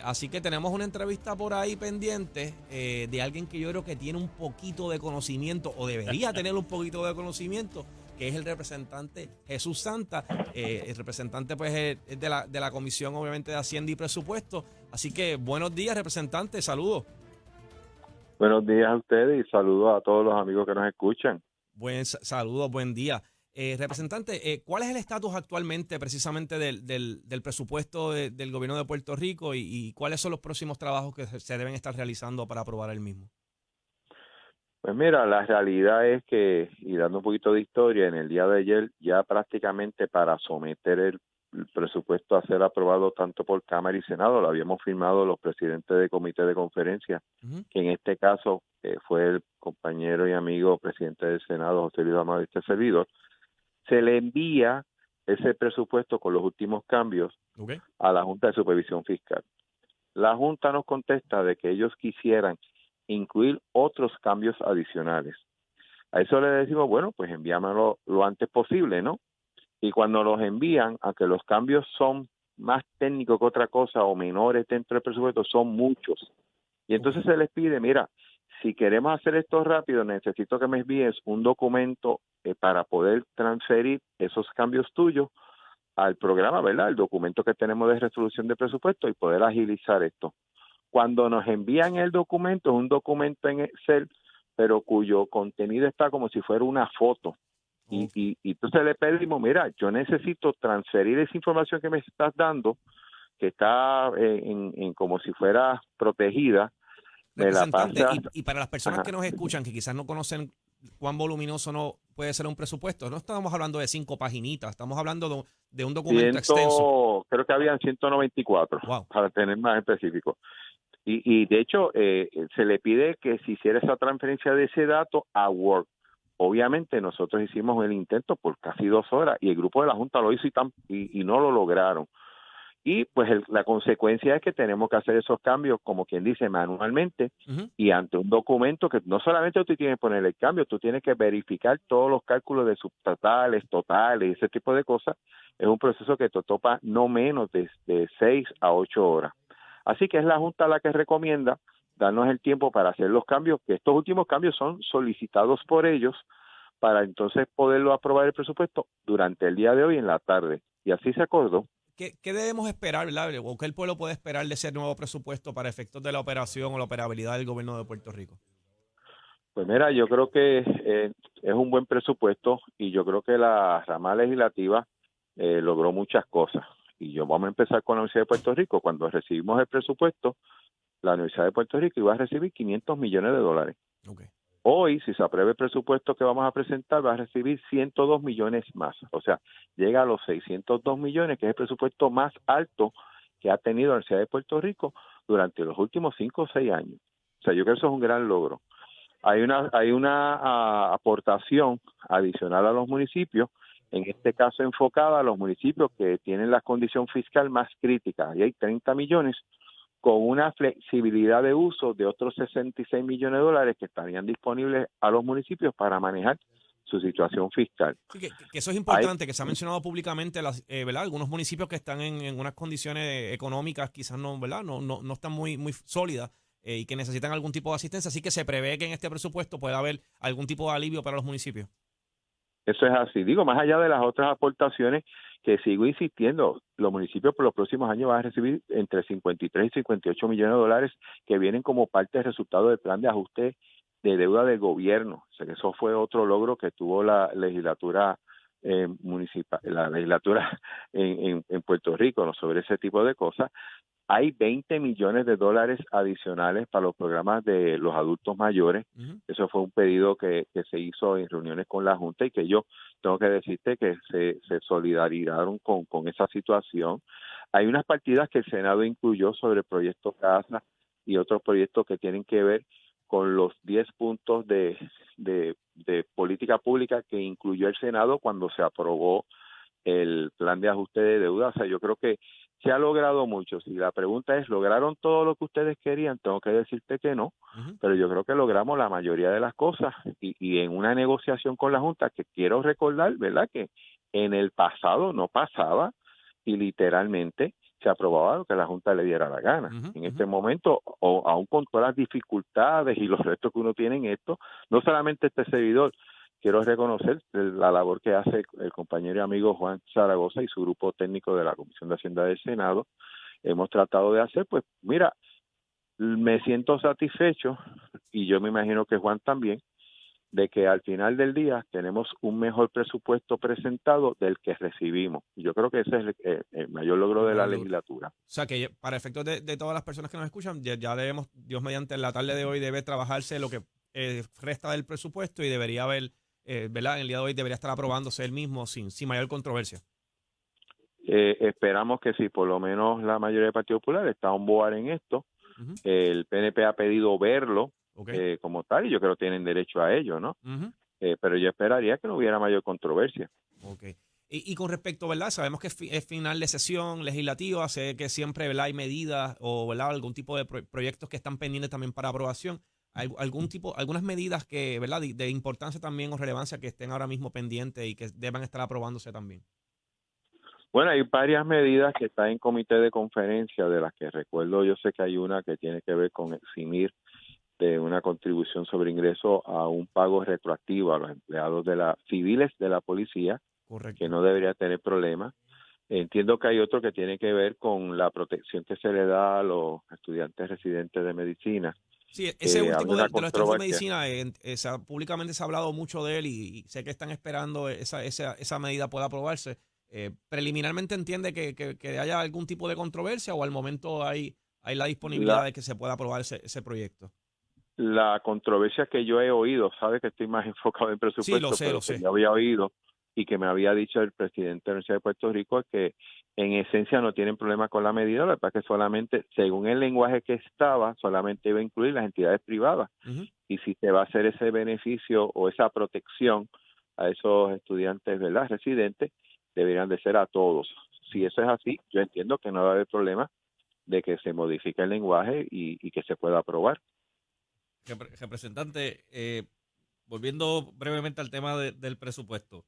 Así que tenemos una entrevista por ahí pendiente de alguien que yo creo que tiene un poquito de conocimiento o debería tener un poquito de conocimiento, que es el representante Jesús Santa. El representante pues es de la Comisión obviamente de Hacienda y Presupuesto. Así que buenos días, representante, saludos. Buenos días a ustedes y saludos a todos los amigos que nos escuchan. Saludos, buen día. Representante, ¿cuál es el estatus actualmente precisamente del presupuesto del gobierno de Puerto Rico y cuáles son los próximos trabajos que se deben estar realizando para aprobar el mismo? Pues mira, la realidad es que, y dando un poquito de historia, en el día de ayer ya prácticamente para someter el presupuesto a ser aprobado tanto por Cámara y Senado, lo habíamos firmado los presidentes de comité de conferencia, que en este caso fue el compañero y amigo presidente del Senado, José Luis Amado, este servidor. Se le envía ese presupuesto con los últimos cambios a la Junta de Supervisión Fiscal. La Junta nos contesta de que ellos quisieran incluir otros cambios adicionales. A eso le decimos, bueno, pues envíamelo lo antes posible, ¿no? Y cuando los envían, aunque los cambios son más técnicos que otra cosa o menores dentro del presupuesto, son muchos. Y entonces se les pide, mira, si queremos hacer esto rápido, necesito que me envíes un documento para poder transferir esos cambios tuyos al programa, ¿verdad? El documento que tenemos de resolución de presupuesto y poder agilizar esto. Cuando nos envían el documento, es un documento en Excel, pero cuyo contenido está como si fuera una foto. Y entonces le pedimos, mira, yo necesito transferir esa información que me estás dando, que está en como si fuera protegida. Representante, y para las personas que nos escuchan, que quizás no conocen cuán voluminoso no puede ser un presupuesto, no estamos hablando de 5 paginitas, estamos hablando de un documento extenso. Creo que habían 194, para tener más específico. Y de hecho, se le pide que se hiciera esa transferencia de ese dato a Word. Obviamente nosotros hicimos el intento por casi 2 horas y el grupo de la Junta lo hizo y no lo lograron. Y pues la consecuencia es que tenemos que hacer esos cambios, como quien dice, manualmente y ante un documento que no solamente tú tienes que poner el cambio, tú tienes que verificar todos los cálculos de subtotales, totales, ese tipo de cosas. Es un proceso que te topa no menos de 6 a 8 horas. Así que es la Junta la que recomienda darnos el tiempo para hacer los cambios, que estos últimos cambios son solicitados por ellos para entonces poderlo aprobar el presupuesto durante el día de hoy en la tarde. Y así se acordó. ¿Qué debemos esperar, verdad? ¿O qué el pueblo puede esperar de ese nuevo presupuesto para efectos de la operación o la operabilidad del gobierno de Puerto Rico? Pues mira, yo creo que es un buen presupuesto y yo creo que la rama legislativa logró muchas cosas. Y vamos a empezar con la Universidad de Puerto Rico. Cuando recibimos el presupuesto, la Universidad de Puerto Rico iba a recibir $500 millones. Hoy, si se aprueba el presupuesto que vamos a presentar, va a recibir 102 millones más. O sea, llega a los 602 millones, que es el presupuesto más alto que ha tenido la Universidad de Puerto Rico durante los últimos 5 o 6 años. O sea, yo creo que eso es un gran logro. Hay una aportación adicional a los municipios, en este caso enfocada a los municipios que tienen la condición fiscal más crítica. Y hay 30 millones con una flexibilidad de uso de otros 66 millones de dólares que estarían disponibles a los municipios para manejar su situación fiscal. Sí, que eso es importante, que se ha mencionado públicamente, ¿verdad? Algunos municipios que están en unas condiciones económicas quizás no, ¿verdad? No están muy sólidas y que necesitan algún tipo de asistencia, así que se prevé que en este presupuesto pueda haber algún tipo de alivio para los municipios. Eso es así. Digo, más allá de las otras aportaciones, que sigo insistiendo, los municipios por los próximos años van a recibir entre 53 y 58 millones de dólares que vienen como parte del resultado del plan de ajuste de deuda del gobierno. O sea, que eso fue otro logro que tuvo la legislatura municipal, la legislatura en Puerto Rico, ¿no? Sobre ese tipo de cosas. Hay 20 millones de dólares adicionales para los programas de los adultos mayores. Eso fue un pedido que se hizo en reuniones con la Junta y que yo tengo que decirte que se solidarizaron con esa situación. Hay unas partidas que el Senado incluyó sobre el proyecto Casa y otros proyectos que tienen que ver con los 10 puntos de política pública que incluyó el Senado cuando se aprobó el plan de ajuste de deuda. O sea, yo creo que se ha logrado mucho. Si la pregunta es, ¿lograron todo lo que ustedes querían? Tengo que decirte que no, pero yo creo que logramos la mayoría de las cosas y en una negociación con la Junta, que quiero recordar, ¿verdad?, que en el pasado no pasaba y literalmente se aprobaba lo que la Junta le diera la gana. En este momento, o aún con todas las dificultades y los retos que uno tiene en esto, no solamente este servidor, quiero reconocer la labor que hace el compañero y amigo Juan Zaragoza y su grupo técnico de la Comisión de Hacienda del Senado. Hemos tratado de hacer, pues mira, me siento satisfecho, y yo me imagino que Juan también, de que al final del día tenemos un mejor presupuesto presentado del que recibimos. Yo creo que ese es el mayor logro de la legislatura. O sea, que para efectos de todas las personas que nos escuchan, ya debemos, Dios mediante, en la tarde de hoy debe trabajarse lo que resta del presupuesto y debería haber, ¿verdad? En el día de hoy debería estar aprobándose el mismo sin mayor controversia. Esperamos que sí, por lo menos la mayoría del Partido Popular está on board en esto. El PNP ha pedido verlo como tal, y yo creo que tienen derecho a ello, ¿no? Pero yo esperaría que no hubiera mayor controversia. Okay. Y con respecto, ¿verdad? Sabemos que es final de sesión legislativa, sé que siempre, ¿verdad?, hay medidas o, ¿verdad?, algún tipo de proyectos que están pendientes también para aprobación. Algunas medidas que, ¿verdad?, de importancia también o relevancia que estén ahora mismo pendientes y que deban estar aprobándose también. Bueno, hay varias medidas que están en comité de conferencia, de las que recuerdo, yo sé que hay una que tiene que ver con eximir de una contribución sobre ingreso a un pago retroactivo a los empleados civiles de la policía. Correcto. Que no debería tener problemas. Entiendo que hay otro que tiene que ver con la protección que se le da a los estudiantes residentes de medicina. Sí, ese último de los estudiantes de medicina, públicamente se ha hablado mucho de él y sé que están esperando esa medida pueda aprobarse. Preliminarmente entiende que haya algún tipo de controversia o al momento hay la disponibilidad de que se pueda aprobar ese proyecto. La controversia que yo he oído, sabe que estoy más enfocado en presupuesto, sí, lo sé. Que yo había oído y que me había dicho el presidente de la Universidad de Puerto Rico, es que en esencia no tienen problema con la medida, la verdad que solamente, según el lenguaje que estaba, solamente iba a incluir las entidades privadas. Y si se va a hacer ese beneficio o esa protección a esos estudiantes, ¿verdad?, residentes, deberían de ser a todos. Si eso es así, yo entiendo que no va a haber problema de que se modifique el lenguaje y que se pueda aprobar. Representante, volviendo brevemente al tema del presupuesto,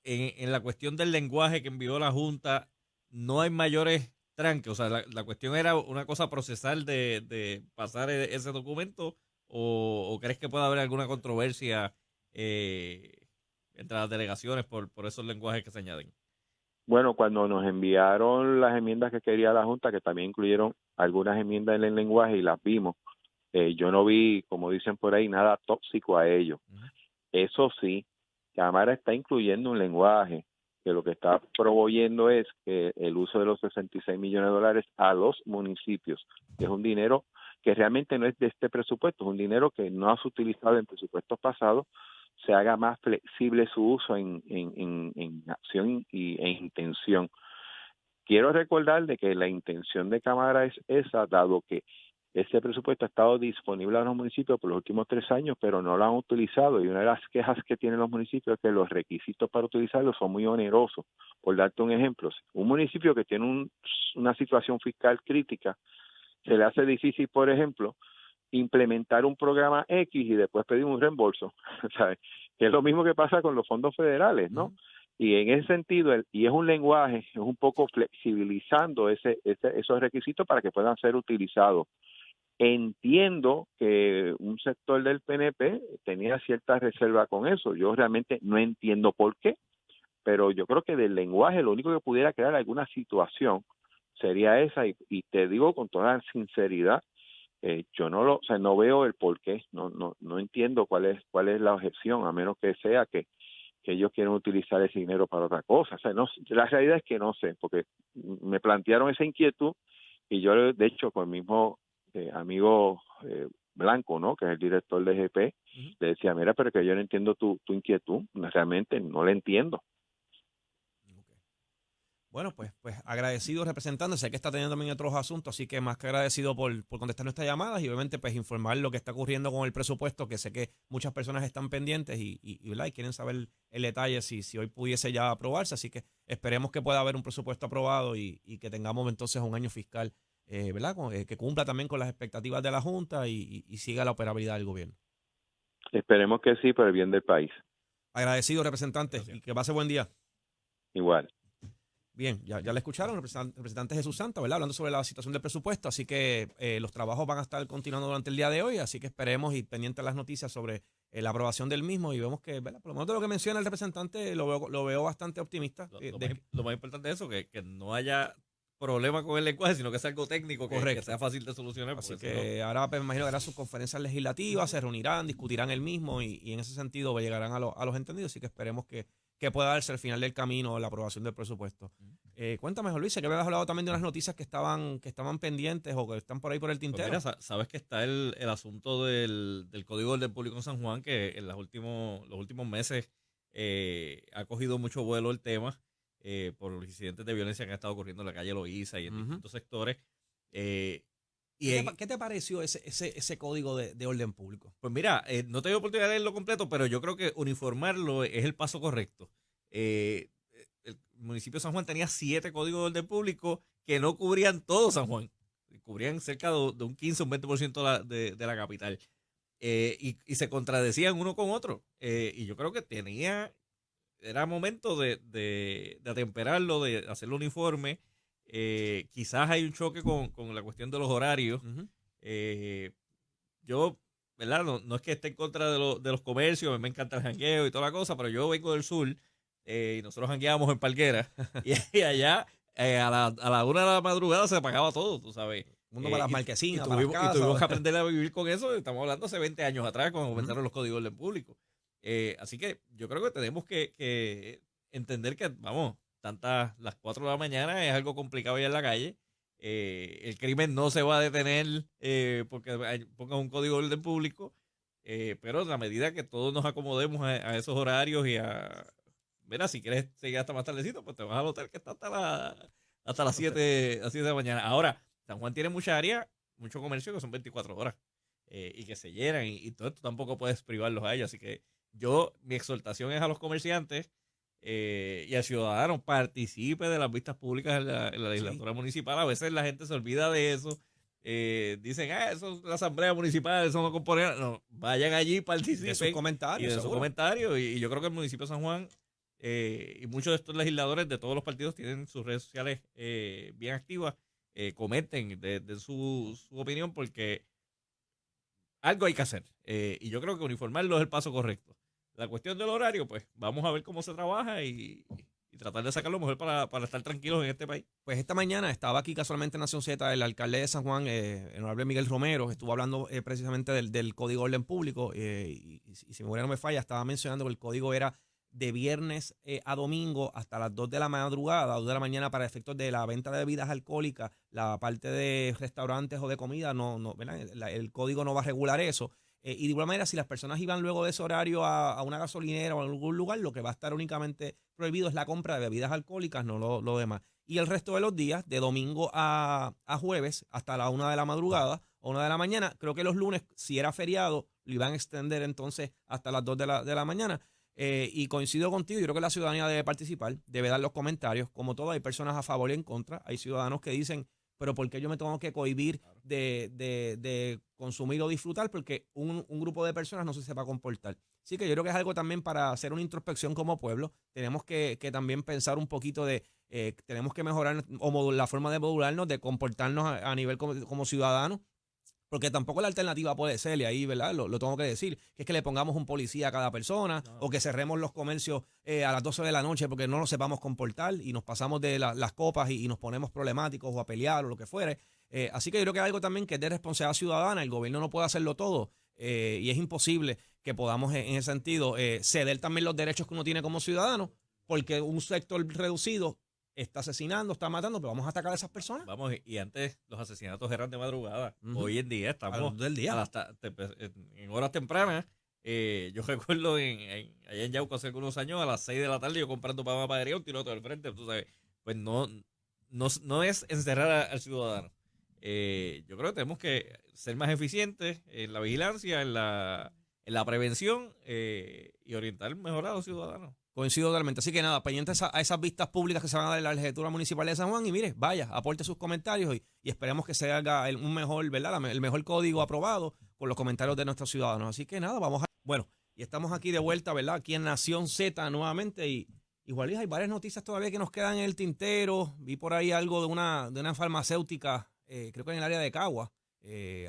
en la cuestión del lenguaje que envió la Junta, no hay mayores tranques. O sea, la cuestión era una cosa procesal de pasar ese documento, o crees que puede haber alguna controversia entre las delegaciones por esos lenguajes que se añaden. Bueno, cuando nos enviaron las enmiendas que quería la Junta, que también incluyeron algunas enmiendas en el lenguaje y las vimos, yo no vi, como dicen por ahí, nada tóxico a ello. Eso sí, Cámara está incluyendo un lenguaje que lo que está proveyendo es que el uso de los 66 millones de dólares a los municipios, que es un dinero que realmente no es de este presupuesto, es un dinero que no has utilizado en presupuestos pasados, se haga más flexible su uso en acción e intención. Quiero recordar de que la intención de Cámara es esa, dado que ese presupuesto ha estado disponible a los municipios por los últimos 3 años, pero no lo han utilizado. Y una de las quejas que tienen los municipios es que los requisitos para utilizarlo son muy onerosos. Por darte un ejemplo, un municipio que tiene una situación fiscal crítica, se le hace difícil, por ejemplo, implementar un programa X y después pedir un reembolso, ¿sabes? Que es lo mismo que pasa con los fondos federales, ¿no? Y en ese sentido, y es un lenguaje, es un poco flexibilizando esos requisitos para que puedan ser utilizados. Entiendo que un sector del PNP tenía cierta reserva con eso. Yo realmente no entiendo por qué, pero yo creo que del lenguaje lo único que pudiera crear alguna situación sería esa, y te digo con toda sinceridad, yo no veo el por qué, no entiendo cuál es la objeción, a menos que sea que ellos quieren utilizar ese dinero para otra cosa. O sea, la realidad es que no sé, porque me plantearon esa inquietud y yo, de hecho, con el mismo amigo Blanco, ¿no?, que es el director de GP, le decía, mira, pero que yo no entiendo tu inquietud, realmente no la entiendo. Bueno, pues agradecido representante, sé que está teniendo también otros asuntos, así que más que agradecido por contestar nuestras llamadas y obviamente pues informar lo que está ocurriendo con el presupuesto, que sé que muchas personas están pendientes ¿verdad? Y quieren saber el detalle si hoy pudiese ya aprobarse, así que esperemos que pueda haber un presupuesto aprobado y que tengamos entonces un año fiscal, ¿verdad? Que cumpla también con las expectativas de la Junta y siga la operabilidad del gobierno. Esperemos que sí, por el bien del país. Agradecido, representante, Gracias. y que pase buen día. Igual. Bien, ya le escucharon, representante Jesús Santa, ¿verdad? Hablando sobre la situación del presupuesto, así que los trabajos van a estar continuando durante el día de hoy, así que esperemos y pendientes de las noticias sobre la aprobación del mismo y vemos que, ¿verdad? Por lo menos de lo que menciona el representante, lo veo bastante optimista. Lo más importante es eso, que no haya problema con el lenguaje, sino que sea algo técnico, que sea fácil de solucionar. Así porque que ahora pues, me imagino que hará sus conferencias legislativas, se reunirán, discutirán el mismo y en ese sentido pues, llegarán a los entendidos, así que esperemos que pueda darse al final del camino la aprobación del presupuesto. Cuéntame, Luis, que habías hablado también de unas noticias que estaban pendientes o que están por ahí por el Pues tintero. mira, sabes que está el asunto del Código de Orden Público en San Juan, que en los últimos meses ha cogido mucho vuelo el tema por los incidentes de violencia que han estado ocurriendo en la calle Loíza y en distintos sectores. ¿Qué te pareció ese código de orden público? Pues mira, no tengo oportunidad de leerlo completo, pero yo creo que uniformarlo es el paso correcto. El municipio de San Juan tenía 7 códigos de orden público que no cubrían todo San Juan. Cubrían cerca de un 15 o un 20% de la capital. Y se contradecían uno con otro. Y yo creo que era momento de atemperarlo, de hacerlo uniforme. Quizás hay un choque con la cuestión de los horarios. Yo, ¿verdad? No es que esté en contra de los comercios, me encanta el jangueo y toda la cosa, pero yo vengo del sur y nosotros jangueábamos en Palguera y allá a la 1 de la madrugada se apagaba todo, tú sabes. Mundo para las marquesinas, y para las casas. tuvimos que aprender a vivir con eso. Estamos hablando hace 20 años atrás, cuando comenzaron los códigos de orden público. Así que yo creo que tenemos que entender que, vamos, las 4 de la mañana es algo complicado ya en la calle. El crimen no se va a detener porque pongan un código de orden público, pero a la medida que todos nos acomodemos a esos horarios mira, si quieres seguir hasta más tardecito, pues te vas al hotel que está hasta las 7 de la mañana. Ahora, San Juan tiene mucha área, mucho comercio que son 24 horas y que se llenan y todo esto tampoco puedes privarlos a ellos. Así que mi exhortación es a los comerciantes y al ciudadano, participe de las vistas públicas en la legislatura municipal. A veces la gente se olvida de eso. Dicen, eso es la asamblea municipal, eso no compone. No, vayan allí, participen. De sus comentarios. Y de sus comentarios. Y yo creo que el municipio de San Juan y muchos de estos legisladores de todos los partidos tienen sus redes sociales bien activas. Comenten de su opinión porque algo hay que hacer. Y yo creo que uniformarlo es el paso correcto. La cuestión del horario, pues vamos a ver cómo se trabaja y tratar de sacar lo mejor para estar tranquilos en este país. Pues esta mañana estaba aquí casualmente en Nación Z el alcalde de San Juan, el honorable Miguel Romero, estuvo hablando precisamente del Código de Orden Público y si mi memoria no me falla, estaba mencionando que el código era de viernes a domingo hasta las 2 de la madrugada, 2 de la mañana para efectos de la venta de bebidas alcohólicas, la parte de restaurantes o de comida, ¿verdad? El código no va a regular eso. Y de igual manera, si las personas iban luego de ese horario a una gasolinera o a algún lugar, lo que va a estar únicamente prohibido es la compra de bebidas alcohólicas, no lo demás. Y el resto de los días, de domingo a jueves, hasta la 1 de la madrugada o 1 de la mañana, creo que los lunes, si era feriado, lo iban a extender entonces hasta las 2 de la mañana. Y coincido contigo, yo creo que la ciudadanía debe participar, debe dar los comentarios. Como todo, hay personas a favor y en contra. Hay ciudadanos que dicen, pero ¿por qué yo me tengo que cohibir de consumir o disfrutar? Porque un grupo de personas no se sepa comportar. Así que yo creo que es algo también para hacer una introspección como pueblo. Tenemos que también pensar un poquito tenemos que mejorar la forma de modularnos, de comportarnos a nivel como ciudadanos. Porque tampoco la alternativa puede ser, y ahí, ¿verdad? Lo tengo que decir, que es que le pongamos un policía a cada persona o que cerremos los comercios a las 12 de la noche porque no nos sepamos comportar y nos pasamos de las copas y nos ponemos problemáticos o a pelear o lo que fuere. Así que yo creo que es algo también que es de responsabilidad ciudadana. El gobierno no puede hacerlo todo y es imposible que podamos en ese sentido ceder también los derechos que uno tiene como ciudadano porque un sector reducido está asesinando, está matando, pero vamos a atacar a esas personas. Vamos, y antes los asesinatos eran de madrugada. Hoy en día estamos del día. En horas tempranas. Yo recuerdo allá en Yauco hace algunos años, a las 6 de la tarde, yo comprando para panadería, un tiroteo al frente. Tú sabes, pues no es encerrar al ciudadano. Yo creo que tenemos que ser más eficientes en la vigilancia, en la prevención y orientar mejor a los ciudadanos. Coincido totalmente. Así que nada, pendientes a esas vistas públicas que se van a dar en la legislatura municipal de San Juan y mire, vaya, aporte sus comentarios y esperemos que se haga un mejor, ¿verdad? El mejor código aprobado con los comentarios de nuestros ciudadanos. Así que nada, vamos a... Bueno, y estamos aquí de vuelta, ¿verdad? Aquí en Nación Z nuevamente y igual hay varias noticias todavía que nos quedan en el tintero. Vi por ahí algo de una farmacéutica, creo que en el área de Cagua,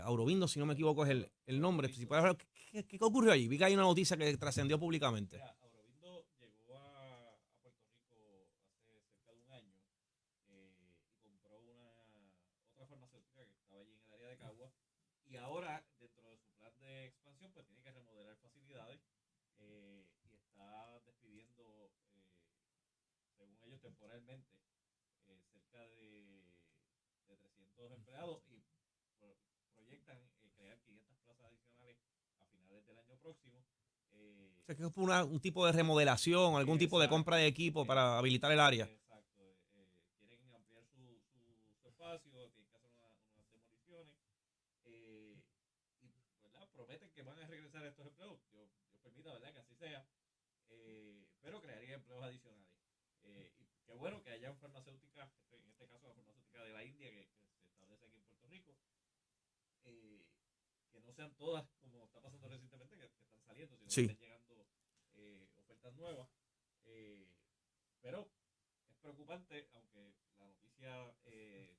Aurobindo, si no me equivoco es el nombre. Si puedes hablar, ¿qué ocurrió ahí? Vi que hay una noticia que trascendió públicamente. Aurobindo llegó a Puerto Rico hace cerca de un año y compró otra farmacéutica que estaba allí en el área de Cagua y ahora dentro de su plan de expansión pues tiene que remodelar facilidades y está despidiendo según ellos temporalmente cerca de 300 empleados y proyectan crear 500 plazas adicionales a finales del año próximo. O sea, que es un tipo de remodelación, algún tipo de compra de equipo para habilitar el área. Exacto. Quieren ampliar su espacio, tienen que hacer unas demoliciones y ¿verdad? Prometen que van a regresar a estos empleos. Dios permita, ¿verdad? Que así sea. Pero crearía empleos adicionales. Y qué bueno que hayan farmacéuticas, en este caso la farmacéutica de la India que se establece aquí en Puerto Rico, que no sean todas como está pasando recientemente, que están saliendo, sino Sí. que estén llegando ofertas nuevas. Pero es preocupante, aunque la noticia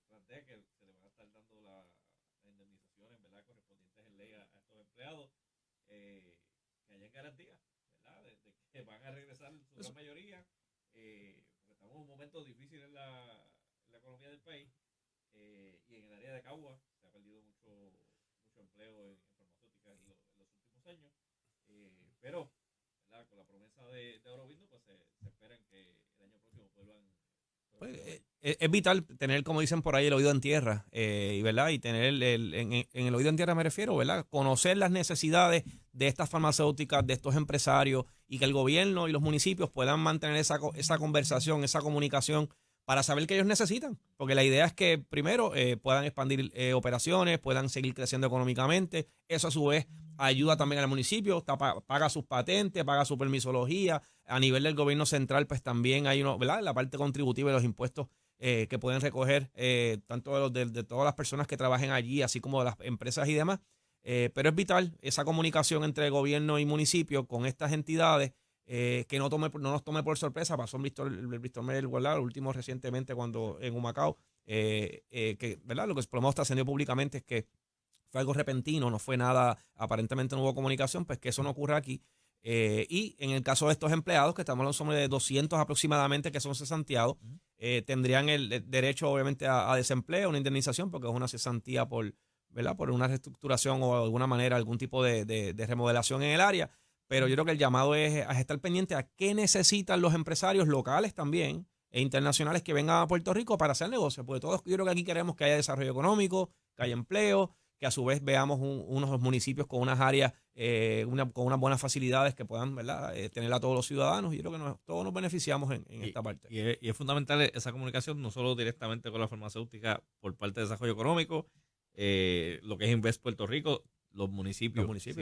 plantea que se le van a estar dando las indemnizaciones, ¿verdad?, correspondientes en ley a estos empleados, que hayan garantías, ¿verdad?, de que van a regresar en su gran mayoría. Porque estamos en un momento difícil en la economía del país y en el área de Cagua se ha perdido mucho empleo en farmacéuticas en los últimos años, pero ¿verdad?, con la promesa de Aurobindo pues se esperan que el año próximo vuelvan. Pues, es vital tener, como dicen por ahí, el oído en tierra, y ¿verdad? Y tener en el oído en tierra me refiero, ¿verdad? Conocer las necesidades de estas farmacéuticas, de estos empresarios, y que el gobierno y los municipios puedan mantener esa conversación, esa comunicación, para saber qué ellos necesitan. Porque la idea es que primero puedan expandir operaciones, puedan seguir creciendo económicamente. Eso a su vez ayuda también al municipio, paga sus patentes, paga su permisología. A nivel del gobierno central, pues también hay ¿verdad?, la parte contributiva de los impuestos que pueden recoger tanto de todas las personas que trabajen allí, así como de las empresas y demás. Pero es vital esa comunicación entre gobierno y municipio con estas entidades, que no nos tome por sorpresa. Pasó el Víctor Mel, ¿verdad?, el último recientemente cuando en Humacao, que ¿verdad?, lo que por lo menos trascendió públicamente es que fue algo repentino, no fue nada, aparentemente no hubo comunicación, pues que eso no ocurra aquí. Y en el caso de estos empleados, que estamos hablando de 200 aproximadamente que son cesanteados, tendrían el derecho obviamente a desempleo, una indemnización, porque es una cesantía ¿verdad?, por una reestructuración o de alguna manera algún tipo de remodelación en el área. Pero yo creo que el llamado es a estar pendiente a qué necesitan los empresarios locales también e internacionales que vengan a Puerto Rico para hacer negocios, porque todos yo creo que aquí queremos que haya desarrollo económico, que haya empleo, que a su vez veamos unos municipios con unas áreas, con unas buenas facilidades que puedan, ¿verdad?, tener a todos los ciudadanos. Y yo creo que todos nos beneficiamos en esta parte. Y es fundamental esa comunicación, no solo directamente con la farmacéutica por parte de desarrollo económico, lo que es Invest Puerto Rico, los municipios. Si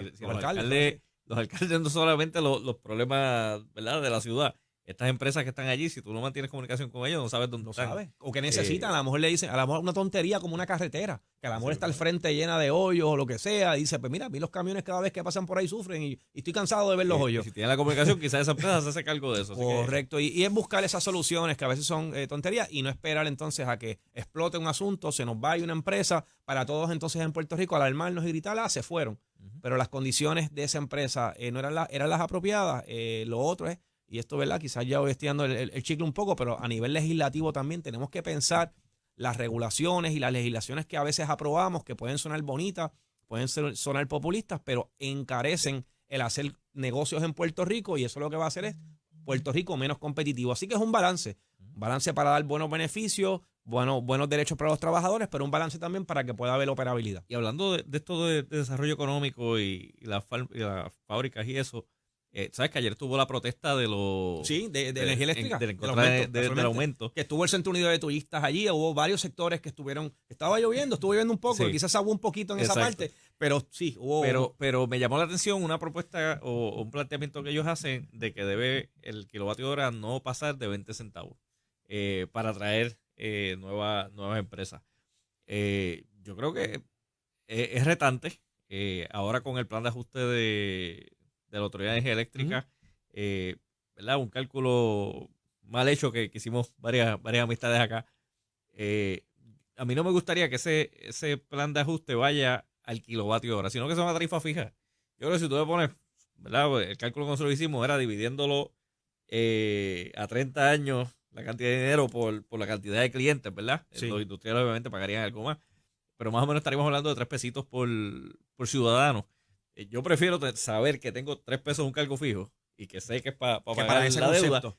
los alcaldes no solamente los problemas, ¿verdad?, de la ciudad. Estas empresas que están allí, si tú no mantienes comunicación con ellos, no sabes dónde están. Sabes. O que necesitan, a lo mejor le dicen, a lo mejor una tontería como una carretera, que a lo mejor está al frente llena de hoyos o lo que sea, y dice, pues mira, a mí los camiones cada vez que pasan por ahí sufren y estoy cansado de ver los hoyos. Y si tienen la comunicación, quizás esa empresa se hace cargo de eso. Correcto, y es buscar esas soluciones que a veces son tonterías y no esperar entonces a que explote un asunto, se nos vaya una empresa, para todos entonces en Puerto Rico alarmarnos y gritar, se fueron. Pero las condiciones de esa empresa no eran las apropiadas. Lo otro es, y esto, ¿verdad?, quizás ya voy estirando el chicle un poco, pero a nivel legislativo también tenemos que pensar las regulaciones y las legislaciones que a veces aprobamos, que pueden sonar bonitas, pueden sonar populistas, pero encarecen el hacer negocios en Puerto Rico, y eso lo que va a hacer es Puerto Rico menos competitivo. Así que es un balance para dar buenos beneficios, buenos derechos para los trabajadores, pero un balance también para que pueda haber operabilidad. Y hablando de esto de desarrollo económico y las fábricas y eso, ¿Sabes que ayer tuvo la protesta de los... Sí, de energía eléctrica. En contra del aumento. Que estuvo el Centro Unido de Turistas allí, hubo varios sectores que estuvieron, estuvo lloviendo un poco, Sí. quizás aguó un poquito en esa parte, pero sí, hubo... Pero me llamó la atención una propuesta o un planteamiento que ellos hacen de que debe el kilovatio hora no pasar de 20 centavos para atraer nuevas empresas. Yo creo que es retante. Ahora con el plan de ajuste de la Autoridad de Energía Eléctrica, ¿verdad? Un cálculo mal hecho que hicimos varias amistades acá. A mí no me gustaría que ese plan de ajuste vaya al kilovatio hora, sino que sea una tarifa fija. Yo creo que si tú le pones, ¿verdad? El cálculo que nosotros hicimos era dividiéndolo a 30 años la cantidad de dinero por la cantidad de clientes, ¿verdad? Sí. Los industriales obviamente pagarían algo más, pero más o menos estaríamos hablando de 3 pesitos por ciudadano. Yo prefiero saber que tengo 3 pesos un cargo fijo y que sé que es para pagar ese la deuda, concepto.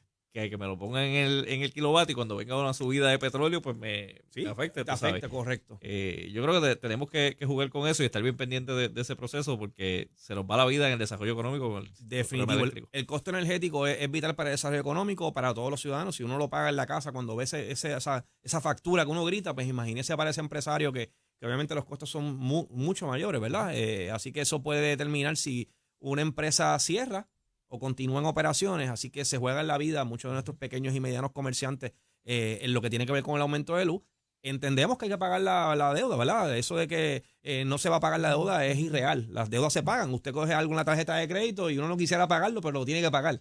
que me lo pongan en el kilovatio y cuando venga una subida de petróleo, pues me afecte. Te afecta, correcto. Yo creo que tenemos que jugar con eso y estar bien pendientes de ese proceso porque se nos va la vida en el desarrollo económico. Con el Definitivo. problema eléctrico. El costo energético es vital para el desarrollo económico, para todos los ciudadanos. Si uno lo paga en la casa, cuando ve esa factura que uno grita, pues imagínese para ese empresario que obviamente los costos son mucho mayores, ¿verdad? Así que eso puede determinar si una empresa cierra o continúa en operaciones. Así que se juega en la vida muchos de nuestros pequeños y medianos comerciantes en lo que tiene que ver con el aumento de luz. Entendemos que hay que pagar la deuda, ¿verdad? Eso de que no se va a pagar la deuda es irreal. Las deudas se pagan. Usted coge alguna tarjeta de crédito y uno no quisiera pagarlo, pero lo tiene que pagar.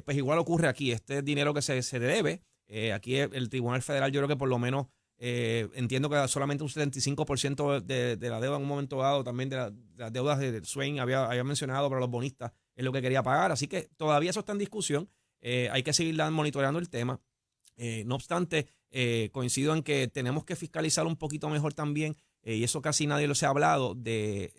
Pues igual ocurre aquí. Este dinero que se debe, aquí el Tribunal Federal yo creo que por lo menos entiendo que solamente un 75% de la deuda en un momento dado, también de las deudas de Swain había mencionado para los bonistas, es lo que quería pagar. Así que todavía eso está en discusión. Hay que seguir monitoreando el tema. No obstante, coincido en que tenemos que fiscalizar un poquito mejor también, y eso casi nadie se ha hablado, de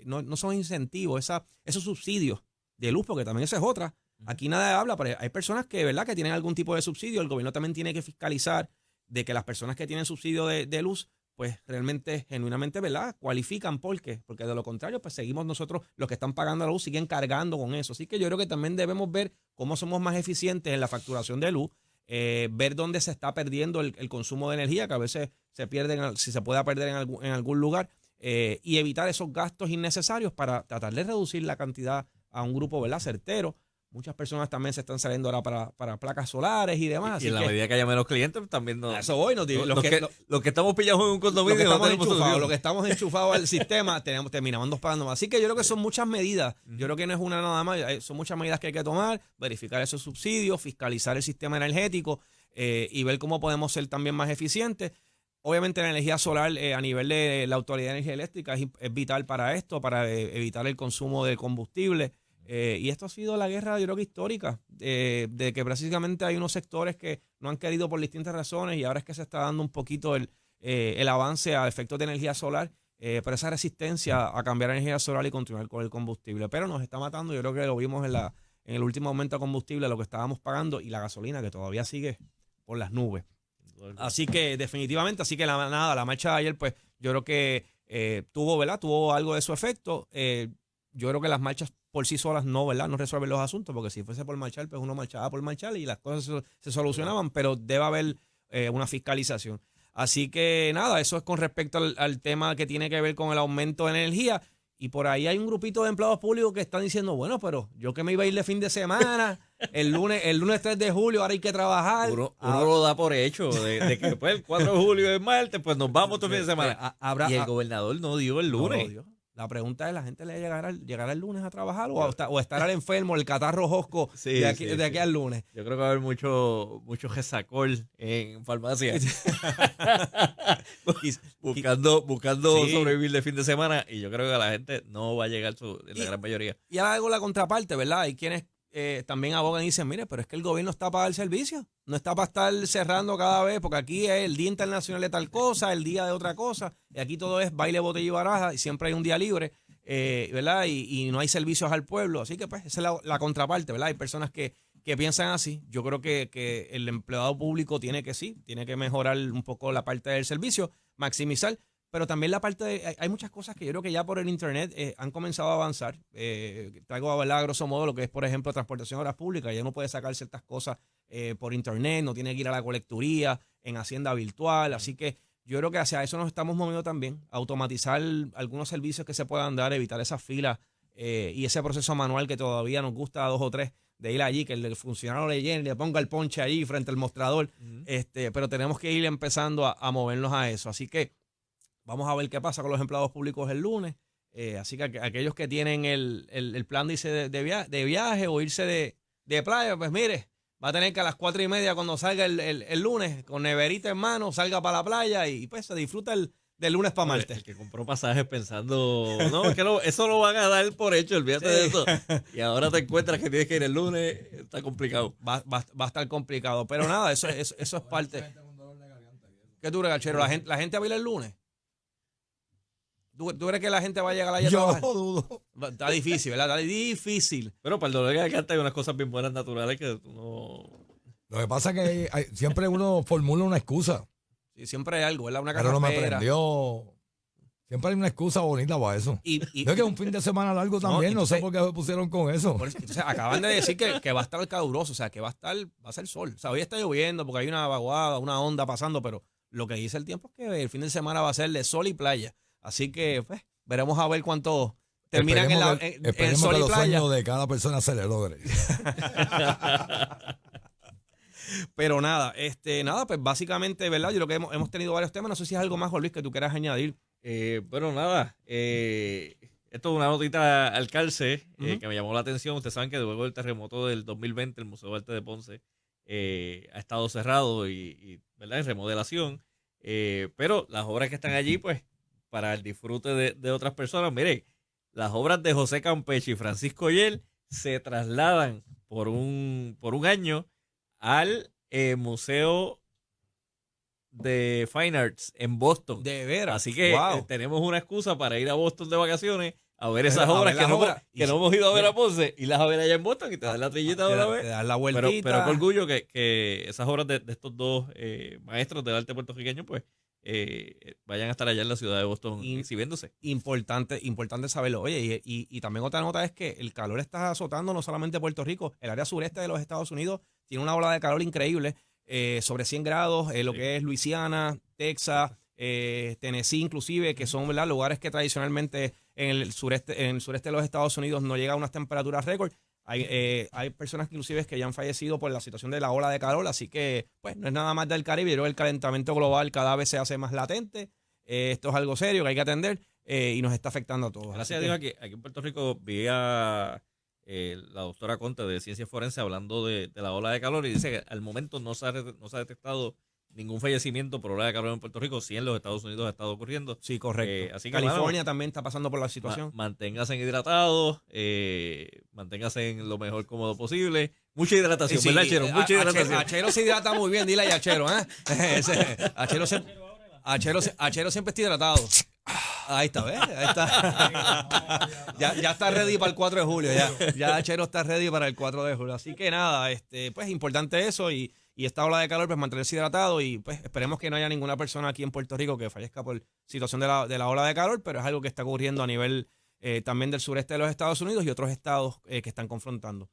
no son incentivos, esos subsidios de luz, porque también esa es otra. Aquí nadie habla, pero hay personas que, ¿verdad?, que tienen algún tipo de subsidio. El gobierno también tiene que fiscalizar de que las personas que tienen subsidio de luz, pues realmente, genuinamente, ¿verdad?, cualifican. ¿Por qué? Porque de lo contrario, pues seguimos nosotros, los que están pagando la luz, siguen cargando con eso. Así que yo creo que también debemos ver cómo somos más eficientes en la facturación de luz, ver dónde se está perdiendo el consumo de energía, que a veces se pierde, si se puede perder en algún lugar, y evitar esos gastos innecesarios para tratar de reducir la cantidad a un grupo, ¿verdad?, certero. Muchas personas también se están saliendo ahora para placas solares y demás. Y en la medida que haya menos clientes, también no. Eso voy, los que estamos pillados en un condominio, los que estamos enchufados al sistema, terminamos pagando más. Así que yo creo que son muchas medidas. Yo creo que no es una nada más, son muchas medidas que hay que tomar, verificar esos subsidios, fiscalizar el sistema energético y ver cómo podemos ser también más eficientes. Obviamente la energía solar a nivel de la Autoridad de Energía Eléctrica es vital para esto, para evitar el consumo de combustible. Y esto ha sido la guerra, yo creo que histórica, de que precisamente hay unos sectores que no han querido por distintas razones y ahora es que se está dando un poquito el avance a efectos de energía solar, pero esa resistencia a cambiar a energía solar y continuar con el combustible. Pero nos está matando, yo creo que lo vimos en el último aumento de combustible, lo que estábamos pagando y la gasolina que todavía sigue por las nubes. Así que definitivamente, la marcha de ayer, pues yo creo que tuvo algo de su efecto. Yo creo que las marchas por sí solas no resuelven los asuntos, porque si fuese por marchar, pues uno marchaba por marchar y las cosas se solucionaban, pero debe haber una fiscalización. Así que nada, eso es con respecto al tema que tiene que ver con el aumento de energía. Y por ahí hay un grupito de empleados públicos que están diciendo, bueno, pero yo que me iba a ir de fin de semana, el lunes 3 de julio, ahora hay que trabajar. Uno lo da por hecho, de que después el 4 de julio es martes, pues nos vamos todo el fin de semana. Y el gobernador no dio el lunes. No dio. La pregunta es, ¿la gente le llegará el lunes a trabajar o estará el enfermo, el catarro josco de aquí al lunes? Yo creo que va a haber mucho resacol en farmacia. buscando sobrevivir de fin de semana, y yo creo que la gente no va a llegar en la gran mayoría. Y ahora hago la contraparte, ¿verdad? Hay quienes también abogan y dicen, mire, pero es que el gobierno está para dar servicio, no está para estar cerrando cada vez, porque aquí es el Día Internacional de tal cosa, el día de otra cosa, y aquí todo es baile, botella y baraja, y siempre hay un día libre, ¿verdad? Y no hay servicios al pueblo, así que pues esa es la contraparte, ¿verdad? Hay personas que piensan así. Yo creo que el empleado público tiene que mejorar un poco la parte del servicio, maximizar, pero también la parte hay muchas cosas que yo creo que ya por el internet han comenzado a avanzar. Traigo a hablar a grosso modo lo que es, por ejemplo, transportación de obras públicas. Ya uno puede sacar ciertas cosas por internet, no tiene que ir a la colecturía, en Hacienda virtual. Así que yo creo que hacia eso nos estamos moviendo también. Automatizar algunos servicios que se puedan dar, evitar esas filas y ese proceso manual que todavía nos gusta a 2 o 3 de ir allí, que el funcionario le llene y le ponga el ponche allí frente al mostrador. Pero tenemos que ir empezando a movernos a eso. Así que vamos a ver qué pasa con los empleados públicos el lunes. Así que aquellos que tienen el plan de irse de viaje o irse de playa, pues mire, va a tener que a las 4:30 cuando salga el lunes, con neverita en mano, salga para la playa y pues se disfruta del lunes para martes. El que compró pasajes pensando, no, es que eso lo van a dar por hecho, olvídate de eso. Y ahora te encuentras que tienes que ir el lunes, está complicado. Va a estar complicado, pero nada, eso es parte. ¿Qué tú crees, Gachero? ¿La gente va a ir el lunes? ¿Tú crees que la gente va a llegar allá a Yo trabajar? lo dudo. Está difícil, ¿verdad? Está difícil. Pero para el dolor de garganta hay unas cosas bien buenas naturales que tú no... Lo que pasa es que siempre uno formula una excusa. Sí, siempre hay algo, ¿verdad? Una Pero no me carraspera. prendió. Siempre hay una excusa bonita para eso. Y No es que es un fin de semana largo también, no sé entonces- por qué se pusieron con eso. entonces, acaban de decir que va a estar caluroso, o sea, que va a ser sol. O sea, hoy está lloviendo porque hay una vaguada, una onda pasando, pero lo que dice el tiempo es que el fin de semana va a ser de sol y playa. Así que, pues, veremos a ver cuánto terminan en el Esperemos sol que y los playa. sueños de cada persona se le logre. Pero nada, pues básicamente, ¿verdad? Yo creo que hemos tenido varios temas. No sé si es algo más, Juan Luis, que tú quieras añadir. Bueno, nada. Esto es una notita al calce Ujú. que me llamó la atención. Ustedes saben que luego del terremoto del 2020, el Museo de Arte de Ponce ha estado cerrado y ¿verdad? En remodelación. Pero las obras que están allí, pues, para el disfrute de otras personas, miren, las obras de José Campeche y Francisco Oyer se trasladan por un año al Museo de Fine Arts en Boston. De veras. Así que Wow. tenemos una excusa para ir a Boston de vacaciones a ver A esas ver obras las obras. que no hemos ido a ver a Ponce y las a ver allá en Boston y te das la trillita de una Te vez. das la Pero vueltita. qué orgullo que esas obras de estos dos maestros del arte puertorriqueño pues vayan a estar allá en la ciudad de Boston Y- exhibiéndose. Importante saberlo. Oye, y también otra nota es que el calor está azotando no solamente Puerto Rico, el área sureste de los Estados Unidos tiene una ola de calor increíble, sobre 100 grados, lo Sí. que es Luisiana, Texas, Tennessee inclusive, que son, ¿verdad?, lugares que tradicionalmente en el sureste de los Estados Unidos no llegan a unas temperaturas récord. Hay personas inclusive que ya han fallecido por la situación de la ola de calor, así que pues no es nada más del Caribe. Yo creo que el calentamiento global cada vez se hace más latente. Esto es algo serio que hay que atender y nos está afectando a todos. Gracias a Así Dios que, aquí en Puerto Rico vi a la doctora Conte de Ciencias Forenses hablando de la ola de calor y dice que al momento no se ha detectado ningún fallecimiento por ola de calor en Puerto Rico. Sí, en los Estados Unidos ha estado ocurriendo. sí, correcto. Así que, California también está pasando por la situación. Manténgase hidratados, manténgase en lo mejor cómodo posible. Mucha hidratación, Sí, ¿verdad, Chero? Mucha hidratación. Achero se hidrata muy bien, dile a Achero, ¿eh? Achero siempre está hidratado. Ahí está, ¿ves? Ahí está. ya está ready para el 4 de julio. Ya Achero está ready para el 4 de julio. Así que nada, pues importante eso y esta ola de calor, pues mantenerse hidratado y pues esperemos que no haya ninguna persona aquí en Puerto Rico que fallezca por situación de la ola de calor, pero es algo que está ocurriendo a nivel también del sureste de los Estados Unidos y otros estados que están confrontando.